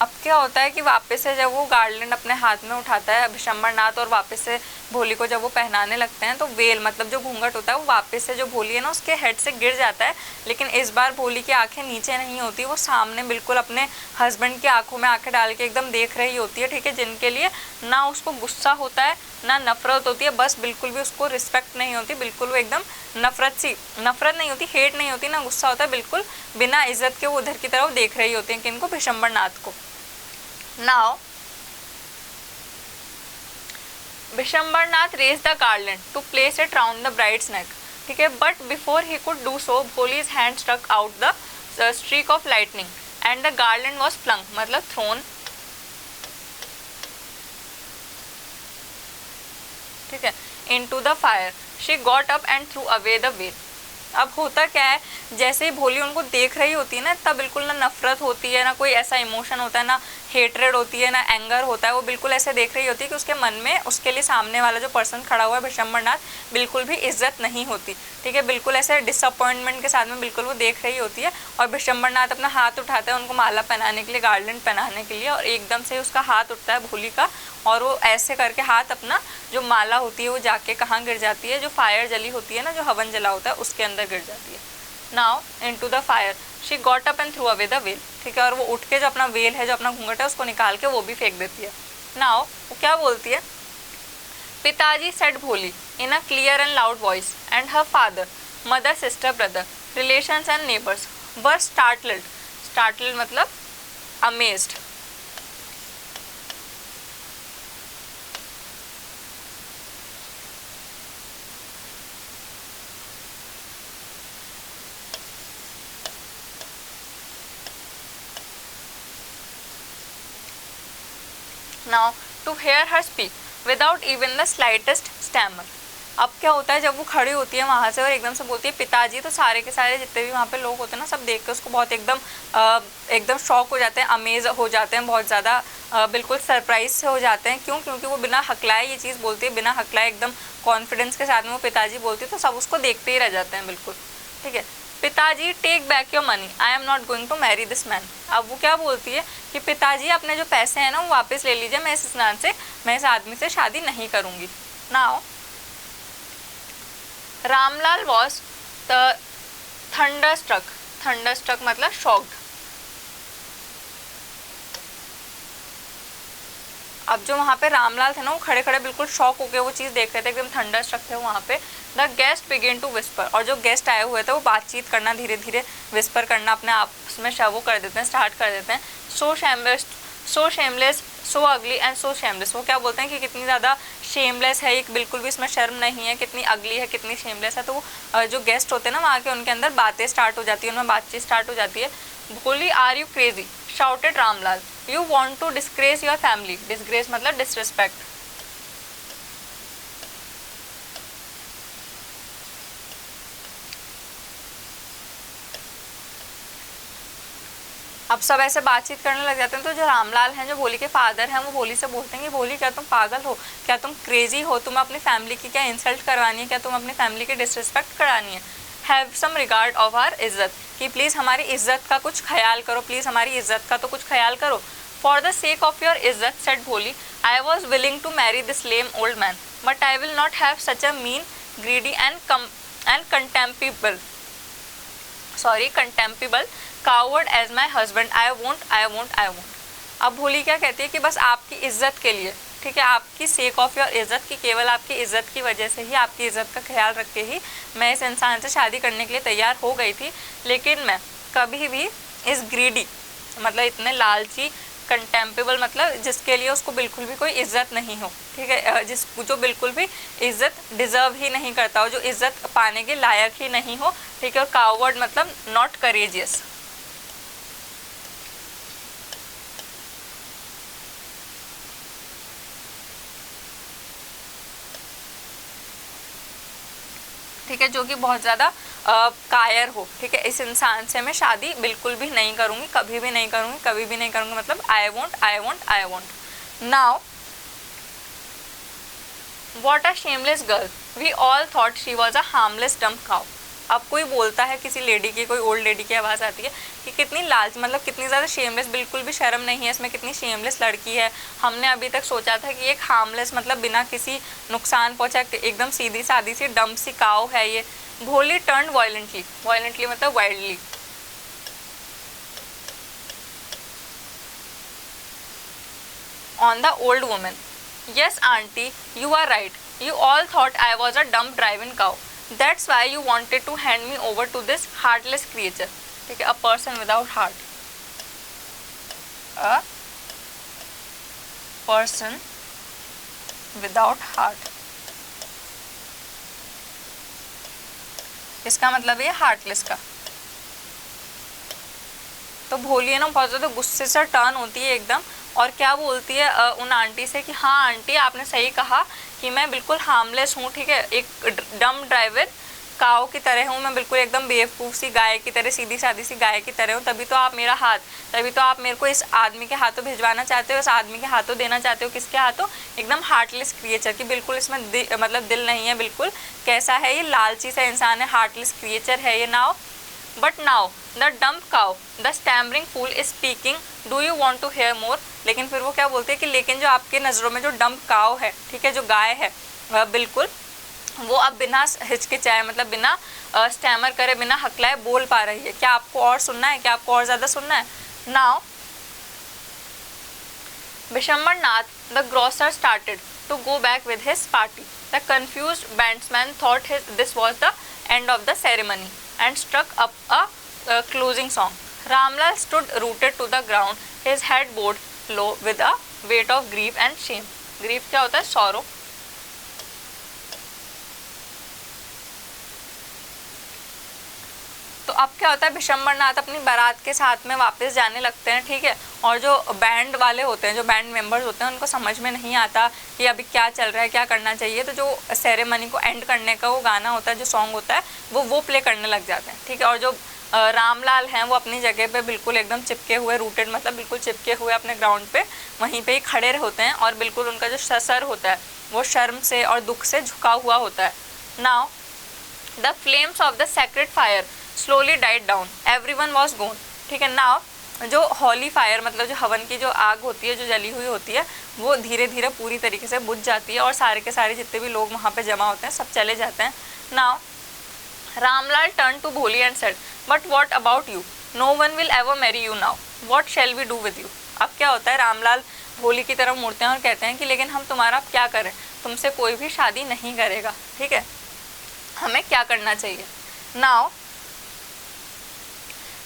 अब क्या होता है कि वापस से जब वो गार्लैंड अपने हाथ में उठाता है भिशंबर नाथ और वापस से भोली को जब वो पहनाने लगते हैं तो वेल मतलब जो घूंघट होता है वो वापस से जो भोली है ना उसके हेड से गिर जाता है, लेकिन इस बार भोली की आंखें नीचे नहीं होती, वो सामने बिल्कुल अपने हस्बैंड की आंखों में आंखें डाल के एकदम देख रही होती है, ठीक है, जिनके लिए ना उसको गुस्सा होता है ना नफरत होती है, बस बिल्कुल भी उसको रिस्पेक्ट नहीं होती, बिल्कुल वो एकदम नफरत नहीं होती, हेट नहीं होती, ना गुस्सा होता है, बिल्कुल बिना इज्जत के वो उधर की तरफ देख रही होती हैं किनको? भिशंबर नाथ को। Now भिशंबर Nath raised the garland to place it round the bride's neck, ठीक है, but before he could do so, Bholi's hand struck out the streak of lightning and the garland was flung मतलब thrown, ठीक है, into the fire। She got up and threw away the veil। अब होता क्या है, जैसे ही भोली उनको देख रही होती है ना तब बिल्कुल ना नफरत होती है, ना कोई ऐसा इमोशन होता है, ना हेटरेड होती है, ना एंगर होता है, वो बिल्कुल ऐसे देख रही होती है कि उसके मन में उसके लिए सामने वाला जो पर्सन खड़ा हुआ है भिशंबर नाथ बिल्कुल भी इज्जत नहीं होती, ठीक है, बिल्कुल ऐसे डिसअपॉइंटमेंट के साथ में बिल्कुल वो देख रही होती है। और भिशंबर नाथ अपना हाथ उठाता है उनको माला पहनाने के लिए, गार्लैंड पहनाने के लिए, और एकदम से उसका हाथ उठता है भोली का और वो ऐसे करके हाथ अपना जो माला होती है वो जाके कहाँ गिर जाती है? जो फायर जली होती है ना, जो हवन जला होता है उसके अंदर गिर जाती है। Now into the fire she got up and through away the well, ठीक है, और वो उठ के जो अपना वेल है, जो अपना घूंघट है, उसको निकाल के वो भी फेंक देती है। नाउ वो क्या बोलती है? Pitaji said Bholi in a clear and loud voice, and her father, mother, sister, brother, relations and neighbours were startled, startled मतलब amazed. Now to hear her speak without even the slightest stammer। अब क्या होता है, जब वो खड़ी होती है वहाँ से और एकदम से बोलती है पिताजी, तो सारे के सारे जितने भी वहाँ पे लोग होते हैं ना, सब देख के उसको बहुत एकदम शॉक हो जाते हैं, अमेज हो जाते हैं, बहुत ज़्यादा बिल्कुल सरप्राइज से हो जाते हैं। क्यों? क्योंकि वो बिना हकलाए ये चीज़ बोलती है, बिना हकलाए एकदम कॉन्फिडेंस के साथ में वो पिताजी बोलती है, तो सब उसको देखते ही रह जाते हैं बिल्कुल। ठीक है, पिताजी take back your money, I am not going to marry this man. अब वो क्या बोलती है कि पिताजी अपने जो पैसे हैं ना वो वापस ले लीजिए, मैं इस आदमी से शादी नहीं करूँगी। नाउ रामलाल वॉज थंडरस्ट्रक मतलब शॉक्ड। अब जो वहाँ पे रामलाल थे ना, वो खड़े खड़े बिल्कुल शॉक हो गए, वो चीज़ देख रहे थे, एकदम थंडरस्ट्रक थे वहाँ पे। The guest began to whisper, और जो गेस्ट आए हुए थे वो बातचीत करना, धीरे धीरे विस्पर करना, अपने आपस में वो कर देते हैं, स्टार्ट कर देते हैं। सो शेमलेस, सो अगली एंड सो शेमलेस। वो क्या बोलते हैं कि कितनी ज़्यादा शेमलेस है, एक बिल्कुल भी इसमें शर्म नहीं है, कितनी अगली है, कितनी शेमलेस है। तो जो गेस्ट होते हैं ना वहाँ के, उनके अंदर बातें स्टार्ट हो जाती है, उनमें बातचीत स्टार्ट हो जाती है। Bholi, are you crazy, shouted Ramlal, you want to disgrace your family. Disgrace मतलब डिसरिस्पेक्ट। अब सब ऐसे बातचीत करने लग जाते हैं। तो जो रामलाल हैं, जो भोली के फादर हैं, वो भोली से बोलते हैं कि भोली, क्या तुम पागल हो, क्या तुम क्रेजी हो, तुम अपनी फैमिली की क्या इंसल्ट करवानी है, क्या तुम अपनी फैमिली की डिसरिस्पेक्ट करानी है। Have some regard of our इज्जत, कि प्लीज़ हमारी इज्जत का कुछ ख्याल करो, प्लीज़ हमारी इज्जत का तो कुछ ख्याल करो। For the sake of your izzat, said Bholi, I was willing to marry this lame old man, but I will not have such a mean, greedy and contemptible coward as my husband, I won't. अब भोली क्या कहती है कि बस आपकी इज्जत के लिए, ठीक है, आपकी सेक ऑफ योर इज्जत की, केवल आपकी इज्जत की वजह से ही, आपकी इज्जत का ख्याल रख के ही मैं इस इंसान से शादी करने के लिए तैयार हो गई थी। लेकिन मैं कभी भी इस ग्रीडी मतलब इतने लालची, कंटेम्पेबल मतलब जिसके लिए उसको बिल्कुल भी कोई इज्जत नहीं हो, ठीक है, जो बिल्कुल भी इज्जत डिजर्व ही नहीं करता हो, जो इज्जत पाने के लायक ही नहीं हो, ठीक है, और कावर्ड मतलब नॉट करेजियस। ठीक है, जो कि बहुत ज़्यादा कायर हो, ठीक है, इस इंसान से मैं शादी बिल्कुल भी नहीं करूँगी, कभी भी नहीं करूँगी, मतलब I won't. Now what a shameless girl, we all thought she was a harmless dumb cow. अब कोई बोलता है, किसी लेडी की, कोई ओल्ड लेडी की आवाज़ आती है कि कितनी लालच, मतलब कितनी ज़्यादा शेमलेस, बिल्कुल भी शर्म नहीं है इसमें, कितनी शेमलेस लड़की है। हमने अभी तक सोचा था कि एक हार्मलेस मतलब बिना किसी नुकसान पहुँचा एकदम सीधी सादी सी डम्प सी काऊ है ये। भोली टर्न वायलेंटली मतलब wildly. On the old women, yes auntie, you are right, you all thought I was a dumb driving cow, that's why you wanted to hand me over to this heartless creature, ठीक है, a person without heart, a person without heart, इसका मतलब ये heartless का। तो भोली है ना बहुत ज़्यादा गुस्से से टर्न होती है एकदम, और क्या बोलती है उन आंटी से कि हाँ आंटी, आपने सही कहा कि मैं बिल्कुल हार्मलेस हूँ, ठीक है, एक डम ड्राइवर काऊ की तरह हूँ, मैं बिल्कुल एकदम बेवकूफ़ सी गाय की तरह, सीधी सादी सी गाय की तरह हूँ। तभी तो आप मेरे को इस आदमी के हाथों भिजवाना चाहते हो, इस आदमी के हाथों देना चाहते हो। किसके हाथों? एकदम हार्टलेस क्रिएचर की, बिल्कुल इसमें मतलब दिल नहीं है बिल्कुल। कैसा है ये? लालची सा इंसान है, हार्टलेस क्रिएचर है ये। Now but now the dumb cow the stammering fool is speaking, do you want to hear more. लेकिन फिर वो क्या बोलती है कि लेकिन जो आपके नज़रों में जो डम्प काउ है, ठीक है, जो गाय है, वह बिल्कुल वो अब बिना हिचकिचाए, मतलब बिना स्टैमर करे, बिना हकलाए बोल पा रही है। क्या आपको और सुनना है? क्या आपको और ज़्यादा सुनना है? Now Bishambar Nath the grocer started to go back with his party. The confused bandsman thought this was the end of the ceremony and struck up a closing song. Ramlal stood rooted to the ground, his head bowed low with a weight of grief and shame. Grief क्या होता है? sorrow. तो अब क्या होता है, विशंबरनाथ अपनी बारात के साथ में वापस जाने लगते हैं, ठीक है। और जो बैंड वाले होते हैं, जो बैंड मेंबर्स होते हैं, उनको समझ में नहीं आता कि अभी क्या चल रहा है, क्या करना चाहिए। तो जो सेरेमनी को एंड करने का वो गाना होता है, जो सॉन्ग होता है, वो प्ले करने लग जाते हैं, ठीक है। और जो रामलाल हैं वो अपनी जगह पे बिल्कुल एकदम चिपके हुए, रूटेड मतलब बिल्कुल चिपके हुए अपने ग्राउंड पे वहीं पे ही खड़े होते हैं, और बिल्कुल उनका जो सर होता है वो शर्म से और दुख से झुका हुआ होता है। Now the flames of the sacred fire slowly died down, everyone was gone, ठीक है। नाउ जो हॉली फायर मतलब जो हवन की जो आग होती है, जो जली हुई होती है, वो धीरे धीरे पूरी तरीके से बुझ जाती है और सारे के सारे जितने भी लोग वहाँ पे जमा होते हैं सब चले जाते हैं। Now Ramlal turn to Bholi and said, but what about you, no one will ever marry you now, what shall we do with you. अब क्या होता है, रामलाल भोली की तरफ मुड़ते हैं और कहते हैं कि लेकिन हम तुम्हारा अब क्या करें, तुमसे कोई भी शादी नहीं करेगा, ठीक है, हमें क्या करना चाहिए। Now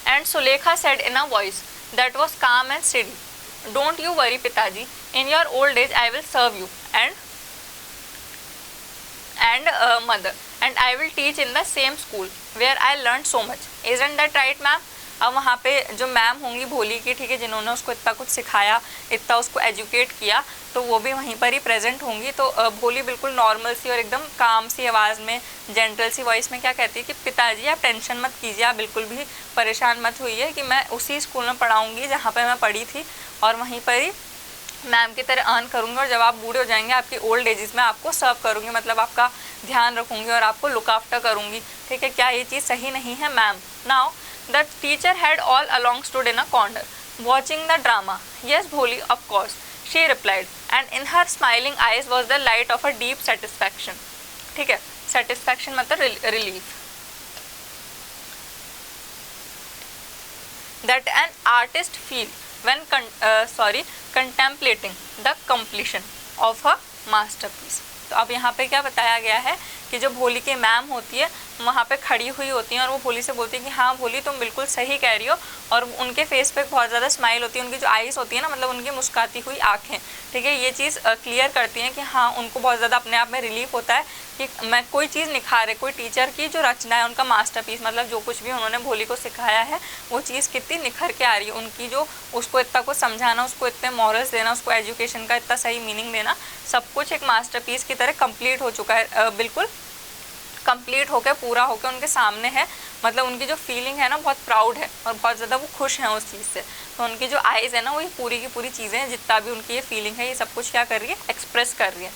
and Sulekha said in a voice that was calm and steady, don't you worry Pitaji, in your old age I will serve you and mother, and I will teach in the same school where I learned so much, isn't that right ma'am। अब वहाँ पे जो ma'am होंगी भोली की, ठीक है, जिन्होंने उसको इतना कुछ सिखाया, इतना उसको एजुकेट किया, तो वो भी वहीं पर ही प्रेजेंट होंगी। तो भोली बिल्कुल नॉर्मल सी और एकदम काम सी आवाज़ में, जेंटल सी वॉइस में क्या कहती है कि पिताजी आप टेंशन मत कीजिए, आप बिल्कुल भी परेशान मत होइए कि मैं उसी स्कूल में पढ़ाऊँगी जहाँ पर मैं पढ़ी थी, और वहीं पर ही मैम की तरह अर्न करूँगी, और जब आप बूढ़े हो जाएंगे आपकी ओल्ड एजेस में आपको सर्व करूँगी, मतलब आपका ध्यान रखूँगी और आपको लुक आफ्टर करूँगी, ठीक है। क्या ये चीज़ सही नहीं है ma'am. Now the teacher had all along stood in a corner watching the drama, yes Bholi of course she replied, and in her smiling eyes was the light of a deep satisfaction, ठीक है। Satisfaction मतलब relief, that an artist feel when contemplating the completion of a masterpiece। तो अब यहाँ पे क्या बताया गया है कि जो भोली की मैम होती है वहाँ पे खड़ी हुई होती हैं और वो भोली से बोलती है कि हाँ भोली तुम बिल्कुल सही कह रही हो, और उनके फेस पे बहुत ज़्यादा स्माइल होती है, उनकी जो आइज़ होती है ना, मतलब उनकी मुस्कुराती हुई आँखें, ठीक है, ये चीज़ क्लियर करती हैं कि हाँ उनको बहुत ज़्यादा अपने आप में रिलीफ होता है कि मैं कोई चीज़ निखार है, कोई टीचर की जो रचना है, उनका मास्टरपीस, मतलब जो कुछ भी उन्होंने भोली को सिखाया है वो चीज़ कितनी निखर के आ रही है, उनकी जो उसको इतना कुछ समझाना, उसको इतने मॉरल्स देना, उसको एजुकेशन का इतना सही मीनिंग देना, सब कुछ एक मास्टरपीस की तरह कंप्लीट हो चुका है, बिल्कुल कंप्लीट होकर पूरा होकर उनके सामने है। मतलब उनकी जो फीलिंग है ना बहुत प्राउड है और बहुत ज़्यादा वो खुश हैं उस चीज़ से। तो उनकी जो आइज़ है ना वो ये पूरी की पूरी चीज़ें हैं, जितना भी उनकी ये फीलिंग है ये सब कुछ क्या कर रही है, एक्सप्रेस कर रही है।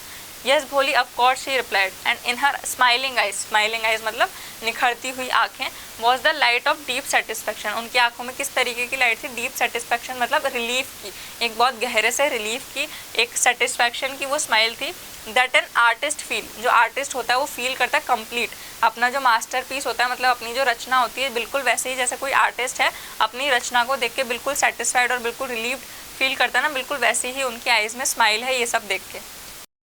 यस भोली of course she replied, and in her smiling eyes मतलब निखरती हुई आँखें, was the light of deep satisfaction, उनकी आंखों में किस तरीके की लाइट थी, डीप सेटिस्फैक्शन मतलब रिलीफ की, एक बहुत गहरे से रिलीफ की, एक सेटिस्फैक्शन की वो स्माइल थी। दैट एन आर्टिस्ट फील, जो आर्टिस्ट होता है वो फील करता है कंप्लीट, अपना जो मास्टरपीस होता है मतलब अपनी जो रचना होती है, बिल्कुल वैसे ही जैसे कोई आर्टिस्ट है अपनी रचना को देख के बिल्कुल सेटिस्फाइड और बिल्कुल रिलीव्ड फील करता है ना, बिल्कुल वैसे ही उनकी आइज़ में स्माइल है ये सब देख के।